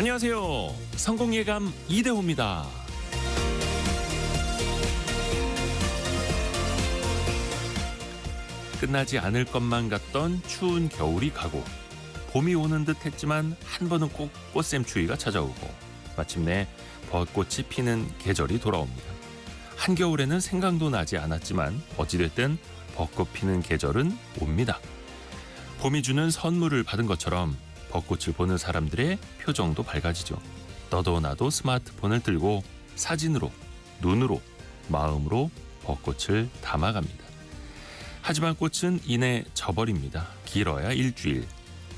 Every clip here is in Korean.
안녕하세요. 성공예감 이대호입니다. 끝나지 않을 것만 같던 추운 겨울이 가고 봄이 오는 듯 했지만 한 번은 꼭 꽃샘추위가 찾아오고 마침내 벚꽃이 피는 계절이 돌아옵니다. 한겨울에는 생각도 나지 않았지만 어찌됐든 벚꽃 피는 계절은 옵니다. 봄이 주는 선물을 받은 것처럼 벚꽃을 보는 사람들의 표정도 밝아지죠. 너도 나도 스마트폰을 들고 사진으로, 눈으로, 마음으로 벚꽃을 담아갑니다. 하지만 꽃은 이내 져버립니다. 길어야 일주일.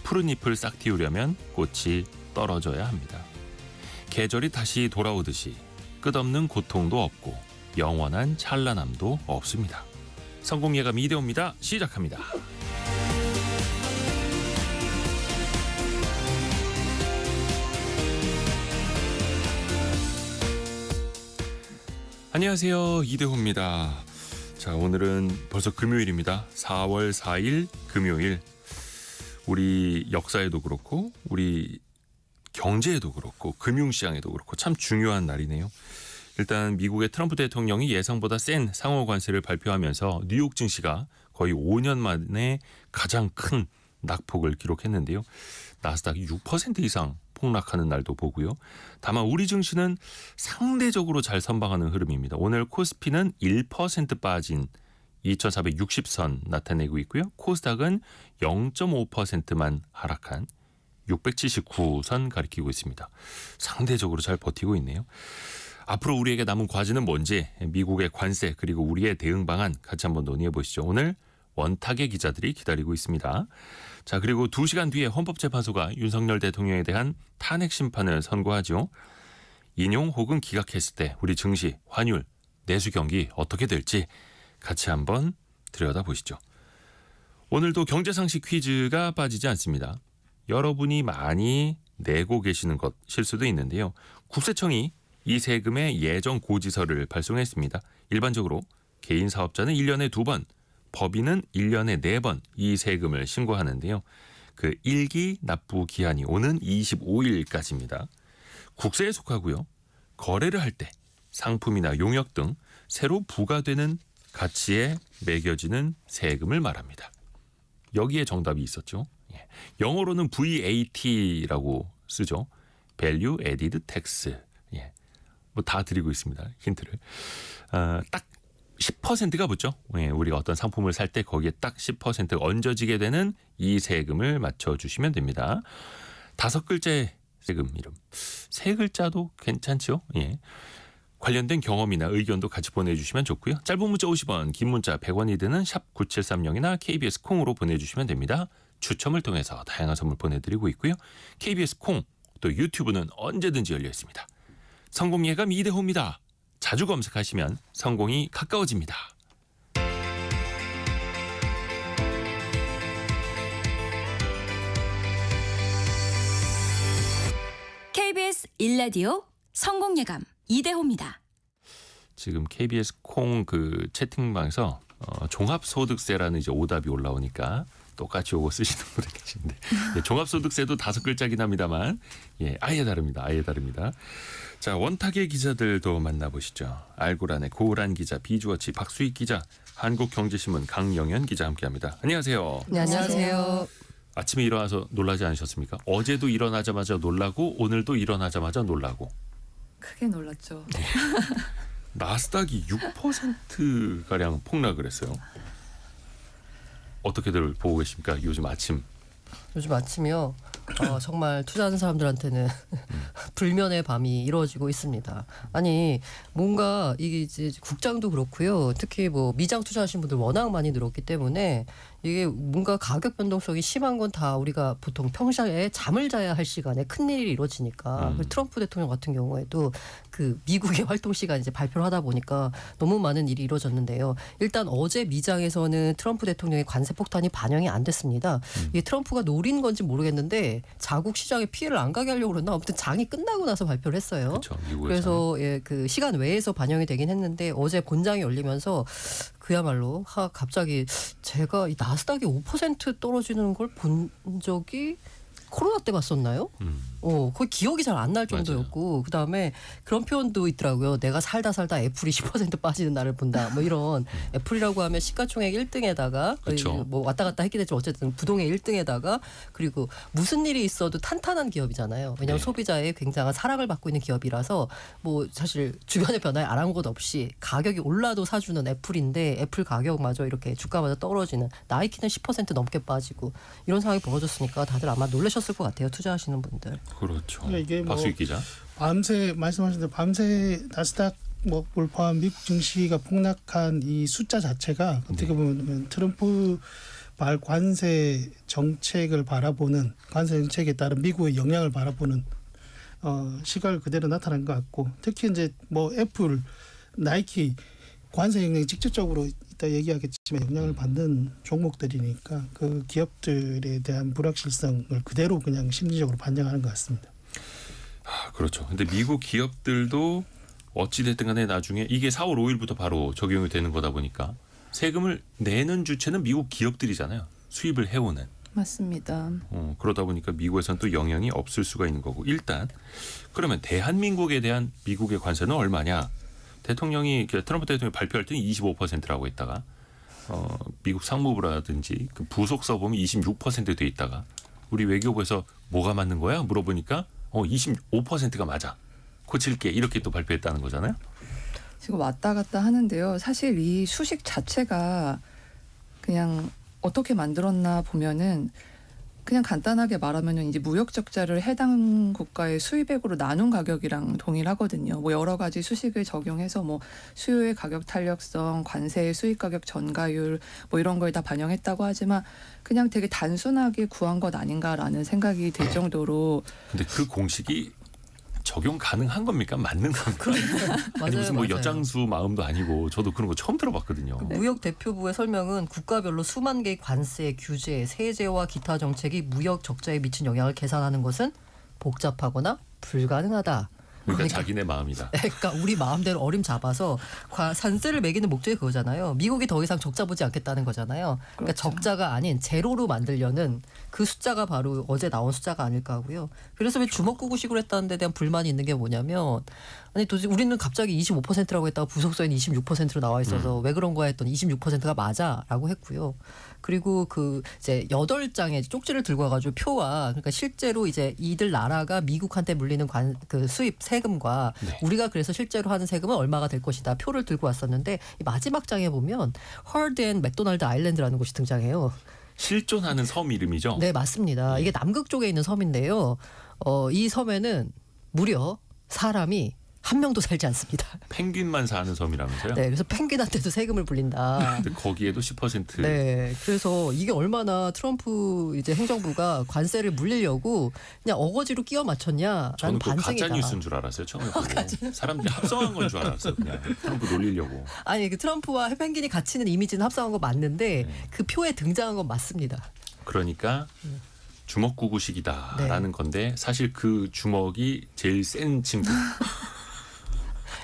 푸른 잎을 싹 틔우려면 꽃이 떨어져야 합니다. 계절이 다시 돌아오듯이 끝없는 고통도 없고 영원한 찬란함도 없습니다. 성공예감 이대호입니다. 시작합니다. 안녕하세요. 이대호입니다. 자, 오늘은 벌써 금요일입니다. 4월 4일 금요일. 우리 역사에도 그렇고 우리 경제에도 그렇고 금융시장에도 그렇고 참 중요한 날이네요. 일단 미국의 트럼프 대통령이 예상보다 센 상호 관세를 발표하면서 뉴욕 증시가 거의 5년 만에 가장 큰 낙폭을 기록했는데요. 나스닥이 6% 이상 폭락하는 날도 보고요. 다만 우리 증시는 상대적으로 잘 선방하는 흐름입니다. 오늘 코스피는 1% 빠진 2460선 나타내고 있고요. 코스닥은 0.5%만 하락한 679선 가리키고 있습니다. 상대적으로 잘 버티고 있네요. 앞으로 우리에게 남은 과제는 뭔지, 미국의 관세 그리고 우리의 대응 방안 같이 한번 논의해 보시죠. 오늘 원탁의 기자들이 기다리고 있습니다. 자, 그리고 2시간 뒤에 헌법재판소가 윤석열 대통령에 대한 탄핵 심판을 선고하죠. 인용 혹은 기각했을 때 우리 증시, 환율, 내수 경기 어떻게 될지 같이 한번 들여다보시죠. 오늘도 경제상식 퀴즈가 빠지지 않습니다. 여러분이 많이 내고 계시는 것일 수도 있는데요. 국세청이 이 세금의 예정 고지서를 발송했습니다. 일반적으로 개인 사업자는 1년에 2번, 법인은 1년에 4번 이 세금을 신고하는데요. 그 일기 납부 기한이 오는 25일까지입니다. 국세에 속하고요. 거래를 할 때 상품이나 용역 등 새로 부과되는 가치에 매겨지는 세금을 말합니다. 여기에 정답이 있었죠. 영어로는 VAT라고 쓰죠. Value Added Tax. 뭐 다 드리고 있습니다. 힌트를. 딱 10%가 붙죠. 우리가 어떤 상품을 살 때 거기에 딱 10% 얹어지게 되는 이 세금을 맞춰주시면 됩니다. 5글자의 세금 이름. 3글자도 괜찮죠. 관련된 경험이나 의견도 같이 보내주시면 좋고요. 짧은 문자 50원, 긴 문자 100원이 드는 샵 9730이나 KBS 콩으로 보내주시면 됩니다. 추첨을 통해서 다양한 선물 보내드리고 있고요. KBS 콩 또 유튜브는 언제든지 열려 있습니다. 성공예감 이대호입니다. 자주 검색하시면 성공이 가까워집니다. KBS 1라디오 성공예감 이대호입니다. 지금 KBS 콩 그 채팅방에서 종합소득세라는 이제 오답이 올라오니까 똑같이 요거 쓰시는 분들 계신데 종합소득세도 5글자긴 합니다만 아예 다릅니다. 아예 다릅니다. 자, 원탁의 기자들도 만나보시죠. 알고란의 고란 기자, 비주어치 박수익 기자, 한국경제신문 강영현 기자 함께합니다. 안녕하세요. 네, 안녕하세요. 아침에 일어나서 놀라지 않으셨습니까? 어제도 일어나자마자 놀라고 오늘도 일어나자마자 놀라고. 크게 놀랐죠. 나스닥이 6%가량 폭락을 했어요. 어떻게들 보고 계십니까? 요즘 아침. 요즘 아침이요. 정말 투자하는 사람들한테는 불면의 밤이 이루어지고 있습니다. 아니 뭔가 이게 이제 국장도 그렇고요. 특히 뭐 미장 투자하신 분들 워낙 많이 늘었기 때문에 이게 뭔가 가격 변동성이 심한 건 다 우리가 보통 평소에 잠을 자야 할 시간에 큰 일이 이루어지니까 트럼프 대통령 같은 경우에도 그 미국의 활동 시간 이제 발표를 하다 보니까 너무 많은 일이 이루어졌는데요. 일단 어제 미장에서는 트럼프 대통령의 관세 폭탄이 반영이 안 됐습니다. 이게 트럼프가 노린 건지 모르겠는데 자국 시장에 피해를 안 가게 하려고 그러나 아무튼 장이 끝나고 나서 발표를 했어요. 그렇죠, 그래서 그 시간 외에서 반영이 되긴 했는데 어제 본장이 열리면서 그야말로 갑자기 제가 이 나스닥이 5% 떨어지는 걸 본 적이 코로나 때 봤었나요? 거의 기억이 잘 안 날 맞아요. 정도였고 그다음에 그런 표현도 있더라고요. 내가 살다 애플이 10% 빠지는 날을 본다. 뭐 이런 애플이라고 하면 시가총액 1등에다가 그쵸. 뭐 왔다 갔다 했긴 했지만 어쨌든 부동의 1등에다가 그리고 무슨 일이 있어도 탄탄한 기업이잖아요. 왜냐하면 네. 소비자의 굉장한 사랑을 받고 있는 기업이라서 뭐 사실 주변의 변화에 아랑곳 없이 가격이 올라도 사주는 애플인데 애플 가격마저 이렇게 주가마저 떨어지는 나이키는 10% 넘게 빠지고 이런 상황이 벌어졌으니까 다들 아마 놀라셨을 것 같아요. 투자하시는 분들. 그렇죠. 그러니까 이게 뭐 박수익 기자. 밤새 말씀하신 대로 밤새 나스닥 뭘 포함 미국 증시가 폭락한 이 숫자 자체가 어떻게 보면 트럼프 발 관세 정책을 바라보는 관세 정책에 따른 미국의 영향을 바라보는 시각을 그대로 나타난 것 같고 특히 이제 뭐 애플, 나이키 관세 영향이 직접적으로 이따 얘기하겠지만 영향을 받는 종목들이니까 그 기업들에 대한 불확실성을 그대로 그냥 심리적으로 반영하는 것 같습니다. 아, 그렇죠. 근데 미국 기업들도 어찌됐든 간에 나중에 이게 4월 5일부터 바로 적용이 되는 거다 보니까 세금을 내는 주체는 미국 기업들이잖아요. 수입을 해오는. 맞습니다. 그러다 보니까 미국에서는 또 영향이 없을 수가 있는 거고. 일단 그러면 대한민국에 대한 미국의 관세는 얼마냐. 대통령이 트럼프 대통령이 발표할 때는 25%라고 했다가 미국 상무부라든지 그 부속서 보면 26%돼 있다가 우리 외교부에서 뭐가 맞는 거야? 물어보니까 25%가 맞아. 고칠게 이렇게 또 발표했다는 거잖아요. 지금 왔다 갔다 하는데요. 사실 이 수식 자체가 그냥 어떻게 만들었나 보면은 그냥 간단하게 말하면은 이제 무역 적자를 해당 국가의 수입액으로 나눈 가격이랑 동일하거든요. 뭐 여러 가지 수식을 적용해서 뭐 수요의 가격 탄력성, 관세의 수입 가격 전가율 뭐 이런 걸 다 반영했다고 하지만 그냥 되게 단순하게 구한 것 아닌가라는 생각이 들 정도로 근데 그 공식이 적용 가능한 겁니까? 맞는 겁니까? 아니 무슨 뭐 맞아요. 여장수 마음도 아니고 저도 그런 거 처음 들어봤거든요. 그 무역 대표부의 설명은 국가별로 수만 개의 관세, 규제, 세제와 기타 정책이 무역 적자에 미친 영향을 계산하는 것은 복잡하거나 불가능하다. 그러니까 자기네 마음이다. 그러니까 우리 마음대로 어림잡아서 관세를 매기는 목적이 그거잖아요. 미국이 더 이상 적자 보지 않겠다는 거잖아요. 그러니까 그렇죠. 적자가 아닌 제로로 만들려는 그 숫자가 바로 어제 나온 숫자가 아닐까 하고요. 그래서 왜 주먹구구식으로 했다는 데 대한 불만이 있는 게 뭐냐면 아니 도대체 우리는 갑자기 25%라고 했다가 부속서에는 26%로 나와 있어서 왜 그런 거야 했더니 26%가 맞아라고 했고요. 그리고 그 이제 8장의 쪽지를 들고 와가지고 표와 그러니까 실제로 이제 이들 나라가 미국한테 물리는 그 수입 세금과 네. 우리가 그래서 실제로 하는 세금은 얼마가 될 것이다 표를 들고 왔었는데 이 마지막 장에 보면 헐드 앤 맥도날드 아일랜드라는 곳이 등장해요. 실존하는 섬 이름이죠. 네 맞습니다. 이게 남극 쪽에 있는 섬인데요. 이 섬에는 무려 사람이 한 명도 살지 않습니다. 펭귄만 사는 섬이라면서요? 네, 그래서 펭귄한테도 세금을 불린다. 근데 거기에도 10%. 네, 그래서 이게 얼마나 트럼프 이제 행정부가 관세를 물리려고 그냥 어거지로 끼워 맞췄냐라는 저는 그 반증이다. 가짜 뉴스인 줄 알았어요. 처음에 보고. 사람들이 합성한 건 줄 알았어요. 그냥 트럼프 놀리려고. 아니 그 트럼프와 펭귄이 같이 있는 이미지는 합성한 건 맞는데 네. 그 표에 등장한 건 맞습니다. 그러니까 주먹구구식이다라는 건데 사실 그 주먹이 제일 센 친구.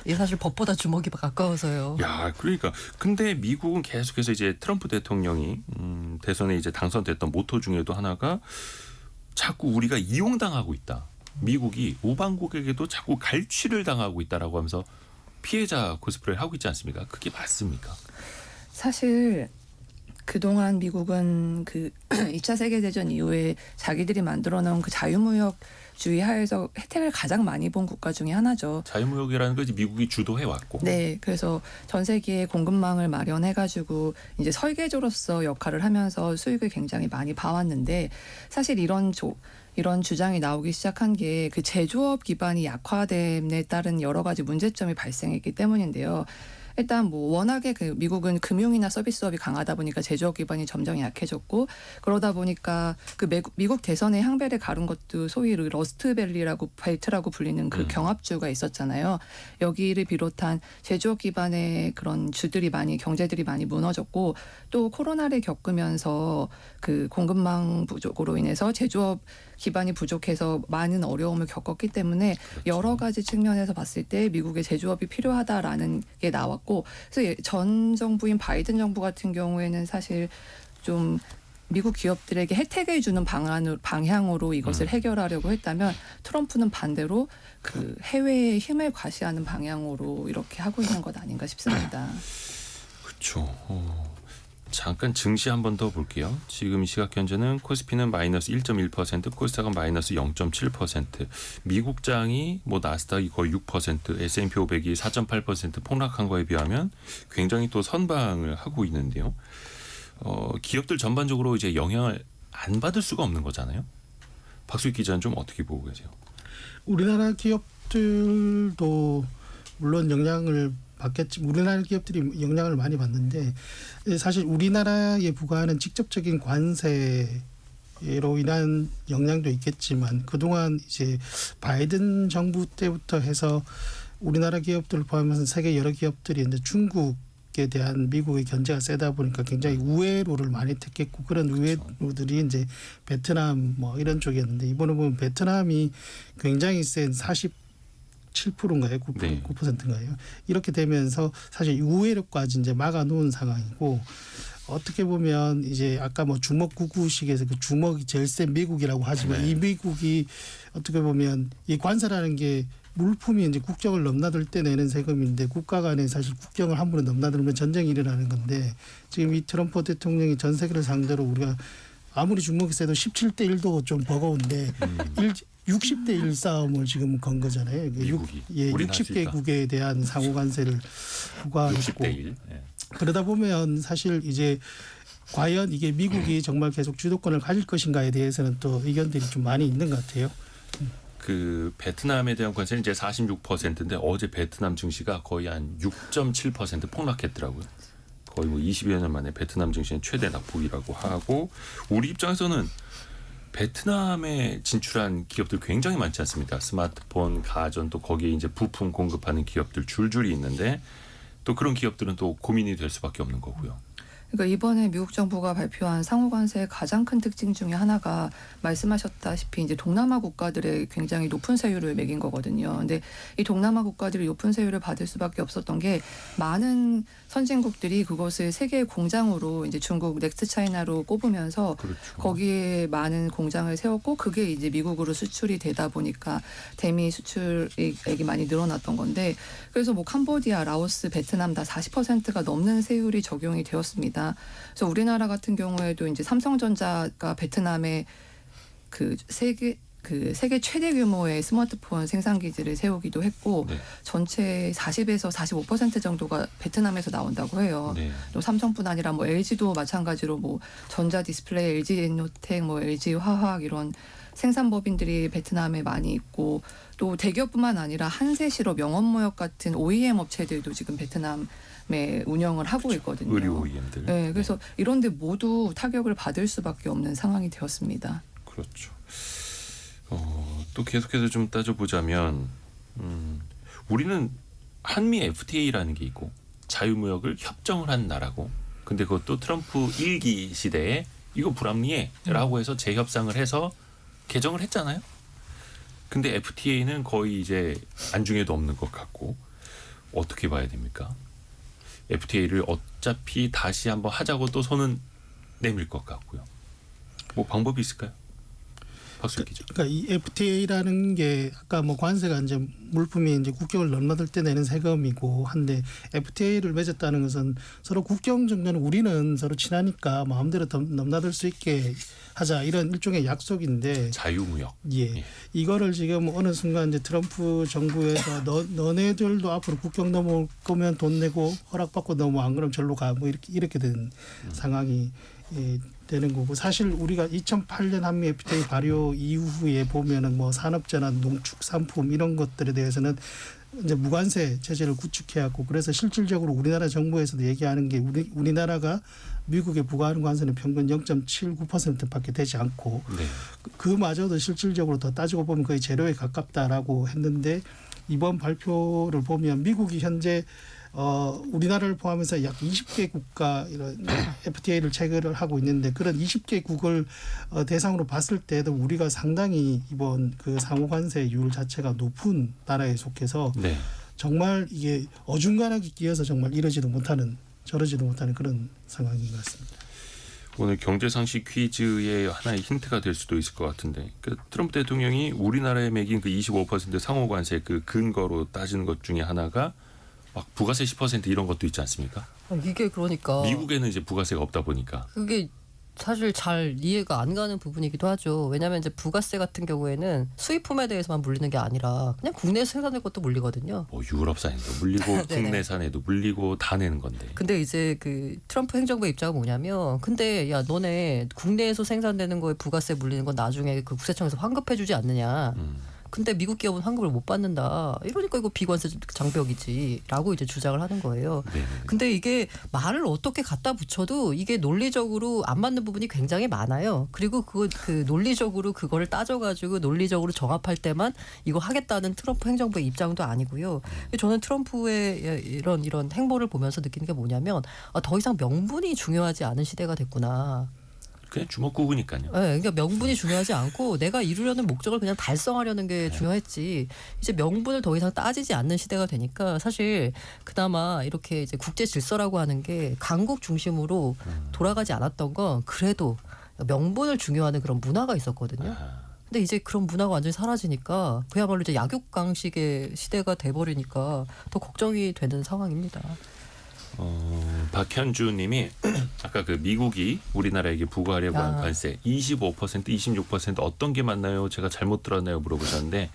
이게 사실 법보다 주먹이 가까워서요. 야, 그러니까 근데 미국은 계속해서 이제 트럼프 대통령이 대선에 이제 당선됐던 모토 중에도 하나가 자꾸 우리가 이용당하고 있다. 미국이 우방국에게도 자꾸 갈취를 당하고 있다라고 하면서 피해자 코스프레를 하고 있지 않습니까? 그게 맞습니까? 사실 그동안 미국은 그 2차 세계대전 이후에 자기들이 만들어 놓은 그 자유무역주의 하에서 혜택을 가장 많이 본 국가 중에 하나죠. 자유무역이라는 걸 이제 미국이 주도해 왔고. 네, 그래서 전 세계에 공급망을 마련해가지고 이제 설계조로서 역할을 하면서 수익을 굉장히 많이 봐왔는데 사실 이런 주장이 나오기 시작한 게 그 제조업 기반이 약화됨에 따른 여러 가지 문제점이 발생했기 때문인데요. 일단 뭐 워낙에 그 미국은 금융이나 서비스업이 강하다 보니까 제조업 기반이 점점 약해졌고 그러다 보니까 그 미국 대선의 향배를 가른 것도 소위 러스트밸리라고 벨트라고 불리는 그 경합주가 있었잖아요. 여기를 비롯한 제조업 기반의 그런 주들이 경제들이 많이 무너졌고 또 코로나를 겪으면서 그 공급망 부족으로 인해서 제조업 기반이 부족해서 많은 어려움을 겪었기 때문에 여러 가지 측면에서 봤을 때 미국의 제조업이 필요하다라는 게 나왔고 그래서 전 정부인 바이든 정부 같은 경우에는 사실 좀 미국 기업들에게 혜택을 주는 방향으로 이것을 해결하려고 했다면 트럼프는 반대로 그 해외의 힘을 과시하는 방향으로 이렇게 하고 있는 것 아닌가 싶습니다. 그렇죠. 잠깐 증시 한 번 더 볼게요. 지금 시각 현재는 코스피는 마이너스 1.1%, 코스닥은 마이너스 0.7%, 미국장이 뭐 나스닥이 거의 6%, S&P 500이 4.8% 폭락한 거에 비하면 굉장히 또 선방을 하고 있는데요. 기업들 전반적으로 이제 영향을 안 받을 수가 없는 거잖아요. 박수익 기자는 좀 어떻게 보고 계세요? 우리나라 기업들도 물론 영향을 받겠지. 우리나라 기업들이 영향을 많이 받는데 사실 우리나라에 부과하는 직접적인 관세로 인한 영향도 있겠지만 그동안 이제 바이든 정부 때부터 해서 우리나라 기업들을 포함해서 세계 여러 기업들이 이제 중국에 대한 미국의 견제가 세다 보니까 굉장히 우회로를 많이 택했고 그런 우회로들이 이제 베트남 뭐 이런 쪽이었는데 이번에 보면 베트남이 굉장히 센 47%인가요? 9%인가요? 이렇게 되면서 사실 우회로까지 이제 막아놓은 상황이고 어떻게 보면 이제 아까 뭐 주먹 구구식에서 그 주먹이 제일 센 미국이라고 하지만 이 미국이 어떻게 보면 이 관세라는 게 물품이 이제 국경을 넘나들 때 내는 세금인데 국가 간에 사실 국경을 함부로 넘나들면 전쟁이 일어나는 건데 지금 이 트럼프 대통령이 전 세계를 상대로 우리가 아무리 주먹이 세도 17대 1도 좀 버거운데 60대 1 싸움을 지금 건 거잖아요. 미국이. 60개국에 대한 상호 관세를 부과하고 60대 1. 그러다 보면 사실 이제 과연 이게 미국이 정말 계속 주도권을 가질 것인가에 대해서는 또 의견들이 좀 많이 있는 것 같아요. 그 베트남에 대한 관세는 이제 46%인데 어제 베트남 증시가 거의 한 6.7% 폭락했더라고요. 거의 뭐 20여 년 만에 베트남 증시는 최대 낙폭이라고 하고 우리 입장에서는 베트남에 진출한 기업들 굉장히 많지 않습니까? 스마트폰, 가전 또 거기에 이제 부품 공급하는 기업들 줄줄이 있는데 또 그런 기업들은 또 고민이 될 수밖에 없는 거고요. 그러니까 이번에 미국 정부가 발표한 상호관세의 가장 큰 특징 중에 하나가 말씀하셨다시피 이제 동남아 국가들의 굉장히 높은 세율을 매긴 거거든요. 근데 이 동남아 국가들이 높은 세율을 받을 수밖에 없었던 게 많은 선진국들이 그것을 세계의 공장으로 이제 중국 넥스트 차이나로 꼽으면서 그렇죠. 거기에 많은 공장을 세웠고 그게 이제 미국으로 수출이 되다 보니까 대미 수출액이 많이 늘어났던 건데 그래서 뭐 캄보디아, 라오스, 베트남 다 40%가 넘는 세율이 적용이 되었습니다. 그래서 우리나라 같은 경우에도 이제 삼성전자가 베트남에 그 세계 최대 규모의 스마트폰 생산 기지를 세우기도 했고 네. 전체 40에서 45% 정도가 베트남에서 나온다고 해요. 네. 또 삼성뿐 아니라 뭐 LG도 마찬가지로 뭐 전자 디스플레이, LG 에너텍, 뭐 LG 화학 이런 생산법인들이 베트남에 많이 있고 또 대기업뿐만 아니라 한세실업, 영업무역 같은 OEM 업체들도 지금 베트남에 운영을 하고 있거든요. 의류 OEM들. 네, 그래서 이런데 모두 타격을 받을 수밖에 없는 상황이 되었습니다. 그렇죠. 또 계속해서 좀 따져보자면 우리는 한미 FTA라는 게 있고 자유무역을 협정을 한 나라고 근데 그것도 트럼프 1기 시대에 이거 불합리해라고 해서 재협상을 해서 개정을 했잖아요. 근데 FTA는 거의 이제 안중에도 없는 것 같고 어떻게 봐야 됩니까? FTA를 어차피 다시 한번 하자고 또 손은 내밀 것 같고요. 뭐 방법이 있을까요? 박수익 기자. 그러니까 이 FTA라는 게 아까 뭐 관세가 이제 물품이 이제 국경을 넘나들 때 내는 세금이고 한데 FTA를 맺었다는 것은 서로 국경 정도는 우리는 서로 친하니까 마음대로 넘나들 수 있게 하자 이런 일종의 약속인데 자유무역. 예. 이거를 지금 어느 순간 이제 트럼프 정부에서 너네들도 앞으로 국경 넘어올 거면 돈 내고 허락받고 넘어 안 그러면 절로 가 뭐 이렇게 된 상황이 되는 거고 사실 우리가 2008년 한미 FTA 발효 이후에 보면은 뭐 산업재나 농축산품 이런 것들에 대해서는 이제 무관세 체제를 구축해왔고 그래서 실질적으로 우리나라 정부에서도 얘기하는 게 우리나라가 미국에 부과하는 관세는 평균 0.79%밖에 되지 않고 네. 그마저도 실질적으로 더 따지고 보면 거의 제로에 가깝다라고 했는데 이번 발표를 보면 미국이 현재 우리나라를 포함해서 약 20개 국가 이런 FTA를 체결을 하고 있는데 그런 20개국을 대상으로 봤을 때도 우리가 상당히 이번 그 상호관세율 자체가 높은 나라에 속해서 네. 정말 이게 어중간하게 끼어서 정말 이러지도 못하는 저러지도 못하는 그런 상황인 것 같습니다. 오늘 경제상식 퀴즈의 하나의 힌트가 될 수도 있을 것 같은데 그 트럼프 대통령이 우리나라에 매긴 그 25% 상호관세 그 근거로 따지는 것 중에 하나가 막 부가세 10% 이런 것도 있지 않습니까? 이게 그러니까 미국에는 이제 부가세가 없다 보니까 그게 사실 잘 이해가 안 가는 부분이기도 하죠. 왜냐하면 이제 부가세 같은 경우에는 수입품에 대해서만 물리는 게 아니라 그냥 국내에서 생산된 것도 물리거든요. 뭐 유럽산에도 물리고 네네. 국내산에도 물리고 다 내는 건데. 근데 이제 그 트럼프 행정부의 입장은 뭐냐면 근데 야 너네 국내에서 생산되는 거에 부가세 물리는 건 나중에 그 국세청에서 환급해주지 않느냐. 근데 미국 기업은 환급을 못 받는다. 이러니까 이거 비관세 장벽이지라고 이제 주장을 하는 거예요. 네. 근데 이게 말을 어떻게 갖다 붙여도 이게 논리적으로 안 맞는 부분이 굉장히 많아요. 그리고 그 논리적으로 그거를 따져가지고 논리적으로 정합할 때만 이거 하겠다는 트럼프 행정부의 입장도 아니고요. 저는 트럼프의 이런 행보를 보면서 느끼는 게 뭐냐면 더 이상 명분이 중요하지 않은 시대가 됐구나. 그냥 주먹구구니까요. 네, 그러니까 명분이 중요하지 않고 내가 이루려는 목적을 그냥 달성하려는 게 중요했지. 이제 명분을 더 이상 따지지 않는 시대가 되니까 사실 그나마 이렇게 이제 국제 질서라고 하는 게 강국 중심으로 돌아가지 않았던 건 그래도 명분을 중요하는 그런 문화가 있었거든요. 근데 이제 그런 문화가 완전히 사라지니까 그야말로 이제 약육강식의 시대가 돼버리니까 더 걱정이 되는 상황입니다. 박현주님이 아까 그 미국이 우리나라에게 부과하려고 한 관세 25%, 26% 어떤 게 맞나요? 제가 잘못 들었나요? 물어보셨는데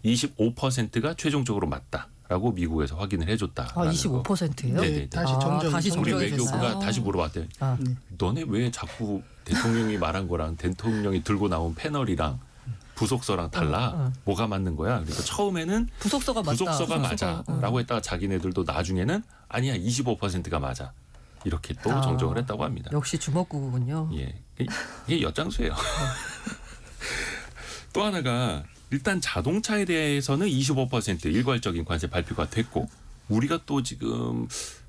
25%가 최종적으로 맞다라고 미국에서 확인을 해줬다. 25%예요? 네네. 다시 다시 우리 정정해 외교부가 줬어요? 다시 물어봤대요. 너네 왜 자꾸 대통령이 말한 거랑 대통령이 들고 나온 패널이랑 부속서랑 달라? 뭐가 맞는 거야? 그러니까 처음에는 부속서가 맞다. 부속서가 맞아라고 했다가 자기네들도 나중에는 아니야 25%가 맞아 이렇게 또 정정을 했다고 합니다. 역시 주먹구구군요. 예, 이게 엿장수예요. 또 하나가 일단 자동차에 대해서는 25% 일괄적인 관세 발표가 됐고 우리가 또 지금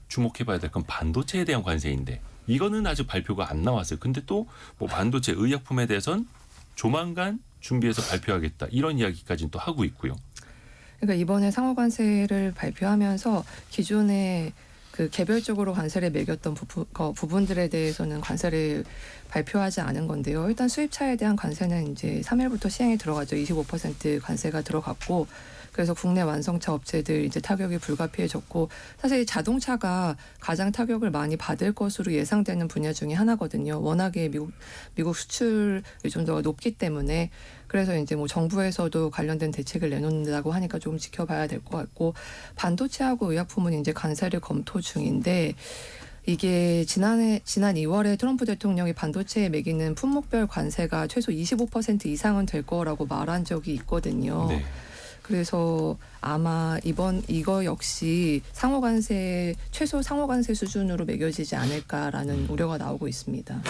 주목해봐야 될 건 반도체에 대한 관세인데 이거는 아직 발표가 안 나왔어요. 근데 또 뭐 반도체 의약품에 대해서는 조만간 준비해서 발표하겠다 이런 이야기까지는 또 하고 있고요. 그러니까 이번에 상호관세를 발표하면서 기존에 그 개별적으로 관세를 매겼던 부분들에 대해서는 관세를 발표하지 않은 건데요. 일단 수입차에 대한 관세는 이제 3일부터 시행에 들어가죠. 25% 관세가 들어갔고 그래서 국내 완성차 업체들 이제 타격이 불가피해졌고 사실 자동차가 가장 타격을 많이 받을 것으로 예상되는 분야 중에 하나거든요. 워낙에 미국 수출이 좀 더 높기 때문에 그래서 이제 뭐 정부에서도 관련된 대책을 내놓는다고 하니까 조금 지켜봐야 될 것 같고 반도체하고 의약품은 이제 관세를 검토 중인데 이게 지난 2월에 트럼프 대통령이 반도체에 매기는 품목별 관세가 최소 25% 이상은 될 거라고 말한 적이 있거든요. 네. 그래서 아마 이거 역시 최소 상호관세 수준으로 매겨지지 않을까라는 우려가 나오고 있습니다.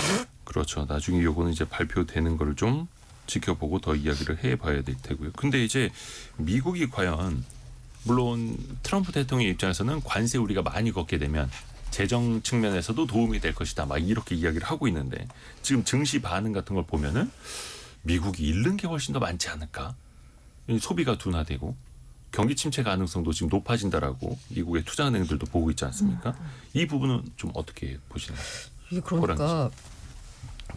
그렇죠. 나중에 요거는 이제 발표되는 걸 좀 지켜보고 더 이야기를 해봐야 될 테고요. 근데 이제 미국이 과연 물론 트럼프 대통령 입장에서는 관세 우리가 많이 걷게 되면 재정 측면에서도 도움이 될 것이다. 막 이렇게 이야기를 하고 있는데 지금 증시 반응 같은 걸 보면은 미국이 잃는 게 훨씬 더 많지 않을까? 소비가 둔화되고 경기 침체 가능성도 지금 높아진다라고 미국의 투자은행들도 보고 있지 않습니까? 이 부분은 좀 어떻게 보시나요? 이게 그러니까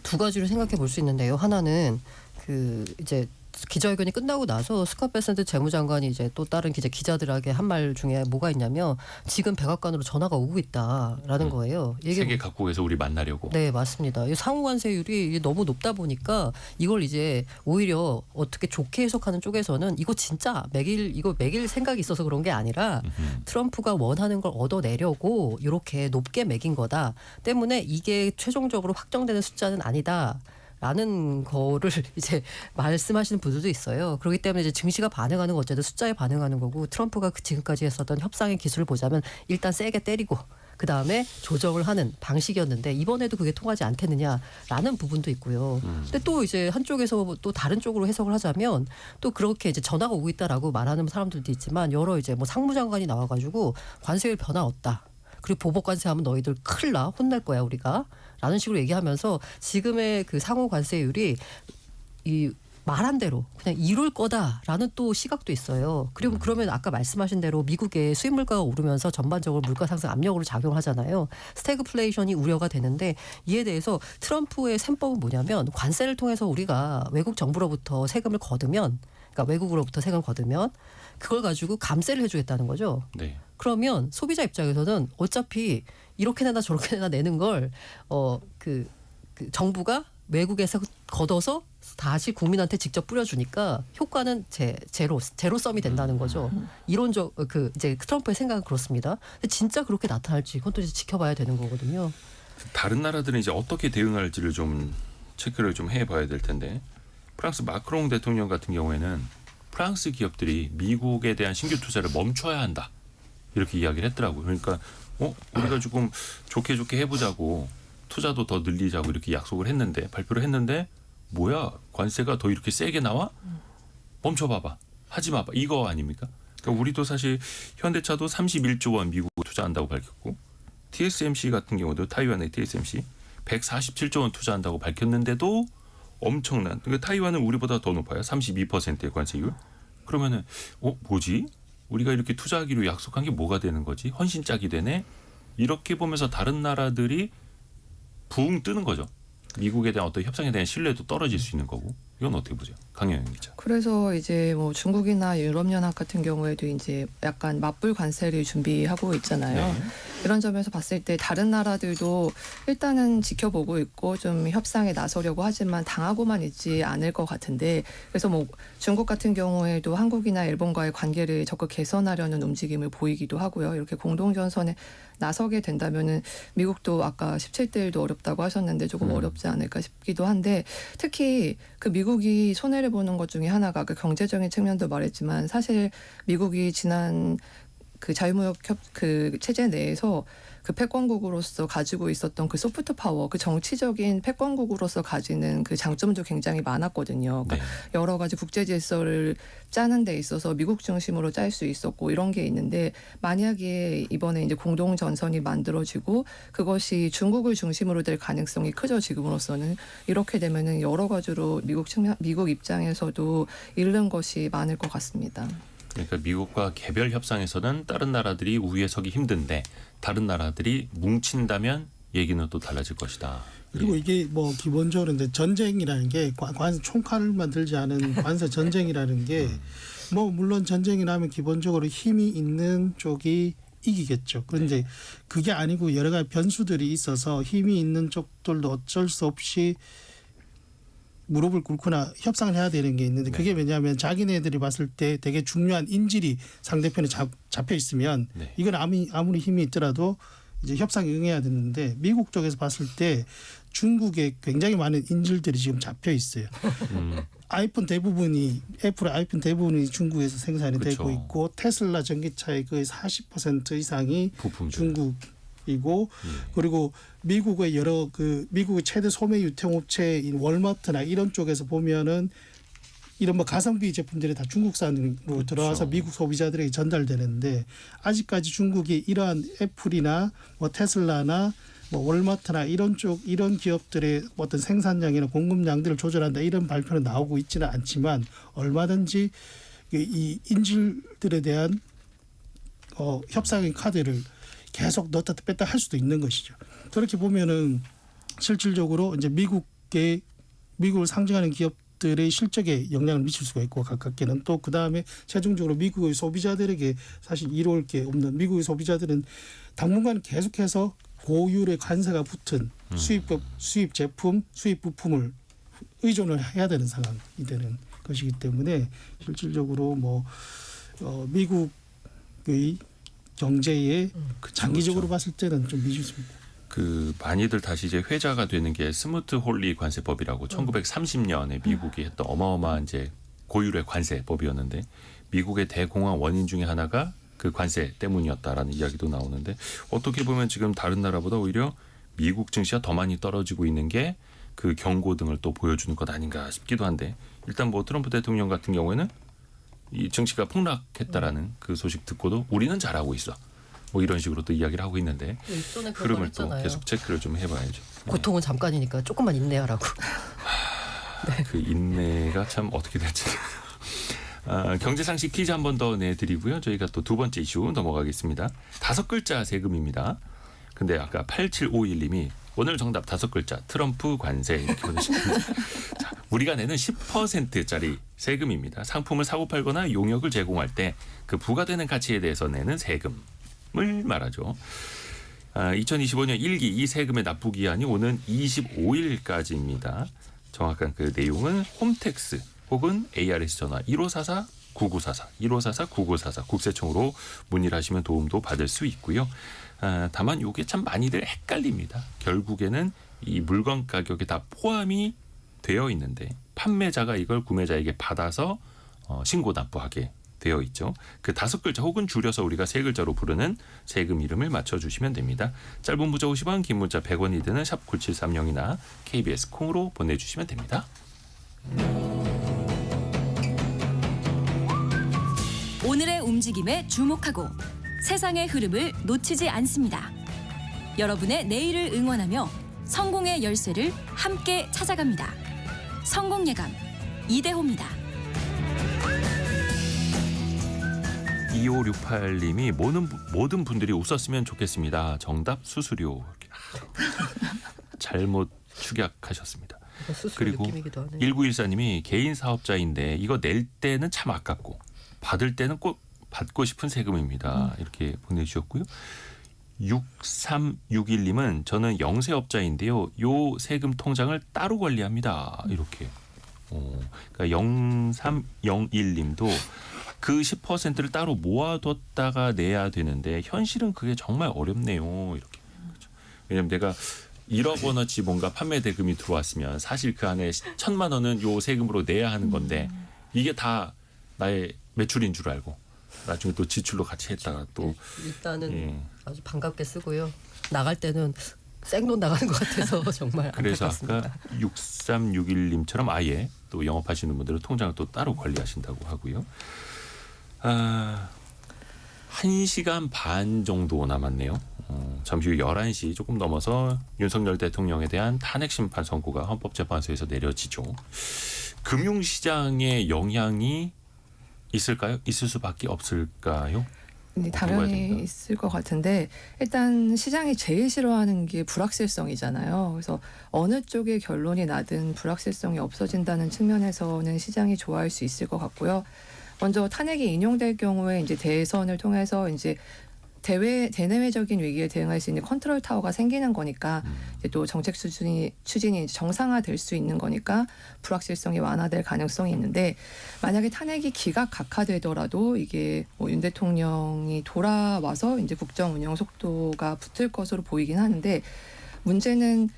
두 가지로 생각해 볼 수 있는데요. 하나는 그 이제 기자회견이 끝나고 나서 스캇 베센트 재무장관이 이제 또 다른 기자들에게 한 말 중에 뭐가 있냐면 지금 백악관으로 전화가 오고 있다라는 거예요. 이게 세계 각국에서 우리 만나려고. 네, 맞습니다. 이 상호관세율이 너무 높다 보니까 이걸 이제 오히려 어떻게 좋게 해석하는 쪽에서는 이거 진짜 매길 생각이 있어서 그런 게 아니라 트럼프가 원하는 걸 얻어내려고 이렇게 높게 매긴 거다. 때문에 이게 최종적으로 확정되는 숫자는 아니다. 라는 거를 이제 말씀하시는 분들도 있어요. 그렇기 때문에 이제 증시가 반응하는 거 어쨌든 숫자에 반응하는 거고 트럼프가 지금까지 했었던 협상의 기술을 보자면 일단 세게 때리고 그다음에 조정을 하는 방식이었는데 이번에도 그게 통하지 않겠느냐라는 부분도 있고요. 근데 또 이제 한쪽에서 또 다른 쪽으로 해석을 하자면 또 그렇게 이제 전화가 오고 있다라고 말하는 사람들도 있지만 여러 이제 뭐 상무장관이 나와가지고 관세율 변화 없다. 그리고 보복 관세하면 너희들 큰일 나 혼낼 거야 우리가 라는 식으로 얘기하면서 지금의 그 상호 관세율이 이 말한 대로 그냥 이룰 거다라는 또 시각도 있어요. 그리고 그러면 아까 말씀하신 대로 미국의 수입 물가가 오르면서 전반적으로 물가 상승 압력으로 작용하잖아요. 스태그플레이션이 우려가 되는데 이에 대해서 트럼프의 셈법은 뭐냐면 관세를 통해서 우리가 외국 정부로부터 세금을 거두면 그러니까 외국으로부터 세금을 거두면 그걸 가지고 감세를 해주겠다는 거죠. 네. 그러면 소비자 입장에서는 어차피 이렇게 내나 저렇게 내나 내는 걸 그 정부가 외국에서 걷어서 다시 국민한테 직접 뿌려주니까 효과는 제로섬이 된다는 거죠. 이론적 이제 트럼프의 생각은 그렇습니다. 근데 진짜 그렇게 나타날지 그건 또 이제 지켜봐야 되는 거거든요. 다른 나라들은 이제 어떻게 대응할지를 좀 체크를 좀 해봐야 될 텐데 프랑스 마크롱 대통령 같은 경우에는 프랑스 기업들이 미국에 대한 신규 투자를 멈춰야 한다 이렇게 이야기를 했더라고요. 그러니까 우리가 조금 좋게 해보자고 투자도 더 늘리자고 이렇게 약속을 했는데 발표를 했는데 뭐야 관세가 더 이렇게 세게 나와? 멈춰봐봐. 하지 마봐. 이거 아닙니까? 그러니까 우리도 사실 현대차도 31조 원 미국 투자한다고 밝혔고 TSMC 같은 경우도 타이완의 TSMC 147조 원 투자한다고 밝혔는데도 엄청난 그러니까 타이완은 우리보다 더 높아요. 32%의 관세율. 그러면은 뭐지? 우리가 이렇게 투자하기로 약속한 게 뭐가 되는 거지? 헌신짝이 되네. 이렇게 보면서 다른 나라들이 붕 뜨는 거죠. 미국에 대한 어떤 협상에 대한 신뢰도 떨어질 수 있는 거고. 이건 어떻게 보세요? 강영영 기자. 그래서 이제 뭐 중국이나 유럽연합 같은 경우에도 이제 약간 맞불 관세를 준비하고 있잖아요. 네. 이런 점에서 봤을 때 다른 나라들도 일단은 지켜보고 있고 좀 협상에 나서려고 하지만 당하고만 있지 않을 것 같은데 그래서 뭐 중국 같은 경우에도 한국이나 일본과의 관계를 적극 개선하려는 움직임을 보이기도 하고요. 이렇게 공동전선에 나서게 된다면은 미국도 아까 17대 1도 어렵다고 하셨는데 조금 어렵지 않을까 싶기도 한데 특히 그 미국이 손해를 보는 것 중에 하나가 그 경제적인 측면도 말했지만 사실 미국이 지난 그 자유무역 그 체제 내에서 그 패권국으로서 가지고 있었던 그 소프트 파워, 그 정치적인 패권국으로서 가지는 그 장점도 굉장히 많았거든요. 그러니까 네. 여러 가지 국제 질서를 짜는 데 있어서 미국 중심으로 짤 수 있었고 이런 게 있는데 만약에 이번에 이제 공동 전선이 만들어지고 그것이 중국을 중심으로 될 가능성이 크죠. 지금으로서는 이렇게 되면은 여러 가지로 미국 입장에서도 잃는 것이 많을 것 같습니다. 그러니까 미국과 개별 협상에서는 다른 나라들이 우위에 서기 힘든데 다른 나라들이 뭉친다면 얘기는 또 달라질 것이다. 그리고 예. 이게 뭐 기본적으로 이제 전쟁이라는 게 총칼만 들지 않은 관세 전쟁이라는 게 뭐 물론 전쟁이 나면 기본적으로 힘이 있는 쪽이 이기겠죠. 그런데 그게 아니고 여러 가지 변수들이 있어서 힘이 있는 쪽들도 어쩔 수 없이 무릎을 꿇거나 협상을 해야 되는 게 있는데 그게 왜냐하면 자기네들이 봤을 때 되게 중요한 인질이 상대편에 잡혀 있으면 네. 이건 아무리 힘이 있더라도 이제 협상에 응해야 되는데 미국 쪽에서 봤을 때 중국에 굉장히 많은 인질들이 지금 잡혀 있어요. 아이폰 대부분이 애플의 아이폰 대부분이 중국에서 생산이 그렇죠. 되고 있고 테슬라 전기차의 거의 40% 이상이 부품들. 중국이고 그리고 미국의 여러 미국의 최대 소매 유통업체인 월마트나 이런 쪽에서 보면은 이런 뭐 가성비 제품들이 다 중국산으로 그렇죠. 들어와서 미국 소비자들에게 전달되는데 아직까지 중국이 이러한 애플이나 뭐 테슬라나 뭐 월마트나 이런 기업들의 어떤 생산량이나 공급량들을 조절한다 이런 발표는 나오고 있지는 않지만 얼마든지 이 인질들에 대한 협상의 카드를 계속 넣었다 뺐다 할 수도 있는 것이죠. 그렇게 보면은 실질적으로 이제 미국을 상징하는 기업들의 실적에 영향을 미칠 수가 있고 가깝게는 또 그 다음에 최종적으로 미국의 소비자들에게 사실 이로울 게 없는 미국의 소비자들은 당분간 계속해서 고율의 관세가 붙은 수입 제품, 수입 부품을 의존을 해야 되는 상황이 되는 것이기 때문에 실질적으로 뭐 미국의 경제에 장기적으로 봤을 때는 좀 미집습니다. 그 많이들 다시 이제 회자가 되는 게 스무트 홀리 관세법이라고 1930년에 미국이 했던 어마어마한 이제 고율의 관세법이었는데 미국의 대공황 원인 중에 하나가 그 관세 때문이었다라는 이야기도 나오는데 어떻게 보면 지금 다른 나라보다 오히려 미국 증시가 더 많이 떨어지고 있는 게 그 경고등을 또 보여주는 것 아닌가 싶기도 한데 일단 뭐 트럼프 대통령 같은 경우에는 이 증시가 폭락했다라는 그 소식 듣고도 우리는 잘하고 있어. 뭐 이런 식으로 또 이야기를 하고 있는데 일전에 흐름을 또 했잖아요. 계속 체크를 좀 해봐야죠. 고통은 잠깐이니까 조금만 인내하라고. 그 인내가 참 어떻게 될지. 경제상식 퀴즈 한 번 더 내드리고요. 저희가 또 두 번째 이슈 넘어가겠습니다. 5글자 세금입니다. 근데 아까 8751님이 오늘 정답 5글자 트럼프 관세 이렇게 보내셨습니다. 자, 우리가 내는 10%짜리 세금입니다. 상품을 사고 팔거나 용역을 제공할 때 그 부과되는 가치에 대해서 내는 세금을 말하죠. 2025년 1기 이 세금의 납부 기한이 오는 25일까지입니다. 정확한 그 내용은 홈택스 혹은 ARS 전화 1544-9944, 1544-9944 국세청으로 문의를 하시면 도움도 받을 수 있고요. 다만 이게 참 많이들 헷갈립니다. 결국에는 이 물건 가격에 다 포함이 되어 있는데 판매자가 이걸 구매자에게 받아서 신고 납부하게 되어 있죠. 그 5글자 혹은 줄여서 우리가 3글자로 부르는 세금 이름을 맞춰주시면 됩니다. 짧은 문자 50원, 긴 문자 100원이 드는 샵 9730이나 KBS 콩으로 보내주시면 됩니다. 오늘의 움직임에 주목하고 세상의 흐름을 놓치지 않습니다. 여러분의 내일을 응원하며 성공의 열쇠를 함께 찾아갑니다. 성공예감 이대호입니다. 2568님이 모든 분들이 웃었으면 좋겠습니다. 정답 수수료. 잘못 축약하셨습니다. 수수료 그리고 느낌이기도 하네요. 1914님이 개인 사업자인데 이거 낼 때는 참 아깝고 받을 때는 꼭 받고 싶은 세금입니다. 이렇게 보내주셨고요. 6361님은 저는 영세업자인데요. 요 세금 통장을 따로 관리합니다. 이렇게. 그러니까 0301님도 그 10%를 따로 모아뒀다가 내야 되는데 현실은 그게 정말 어렵네요. 이렇게. 그렇죠. 왜냐하면 내가 1억 원어치 뭔가 판매 대금이 들어왔으면 사실 그 안에 1,000만 원은 요 세금으로 내야 하는 건데 이게 다 나의 매출인 줄 알고 나중에 또 지출로 같이 했다가 또 일단은 아주 반갑게 쓰고요. 나갈 때는 생돈 나가는 것 같아서 정말 그래서 안타깝습니다. 아까 6361님처럼 아예 또 영업하시는 분들은 통장을 또 따로 관리하신다고 하고요. 1시간 반 정도 남았네요. 잠시 후 11시 조금 넘어서 윤석열 대통령에 대한 탄핵 심판 선고가 헌법재판소에서 내려지죠. 금융시장에 영향이 있을까요? 있을 수밖에 없을까요? 네, 어떤 거야 당연히 됩니까? 있을 것 같은데 일단 시장이 제일 싫어하는 게 불확실성이잖아요. 그래서 어느 쪽의 결론이 나든 불확실성이 없어진다는 측면에서는 시장이 좋아할 수 있을 것 같고요. 먼저 탄핵이 인용될 경우에 이제 대선을 통해서 이제 대내외적인 위기에 대응할 수 있는 컨트롤 타워가 생기는 거니까 이제 또 정책 추진이 이제 정상화될 수 있는 거니까 불확실성이 완화될 가능성이 있는데 만약에 탄핵이 기각각하되더라도 이게 뭐 윤 대통령이 돌아와서 이제 국정 운영 속도가 붙을 것으로 보이긴 하는데 문제는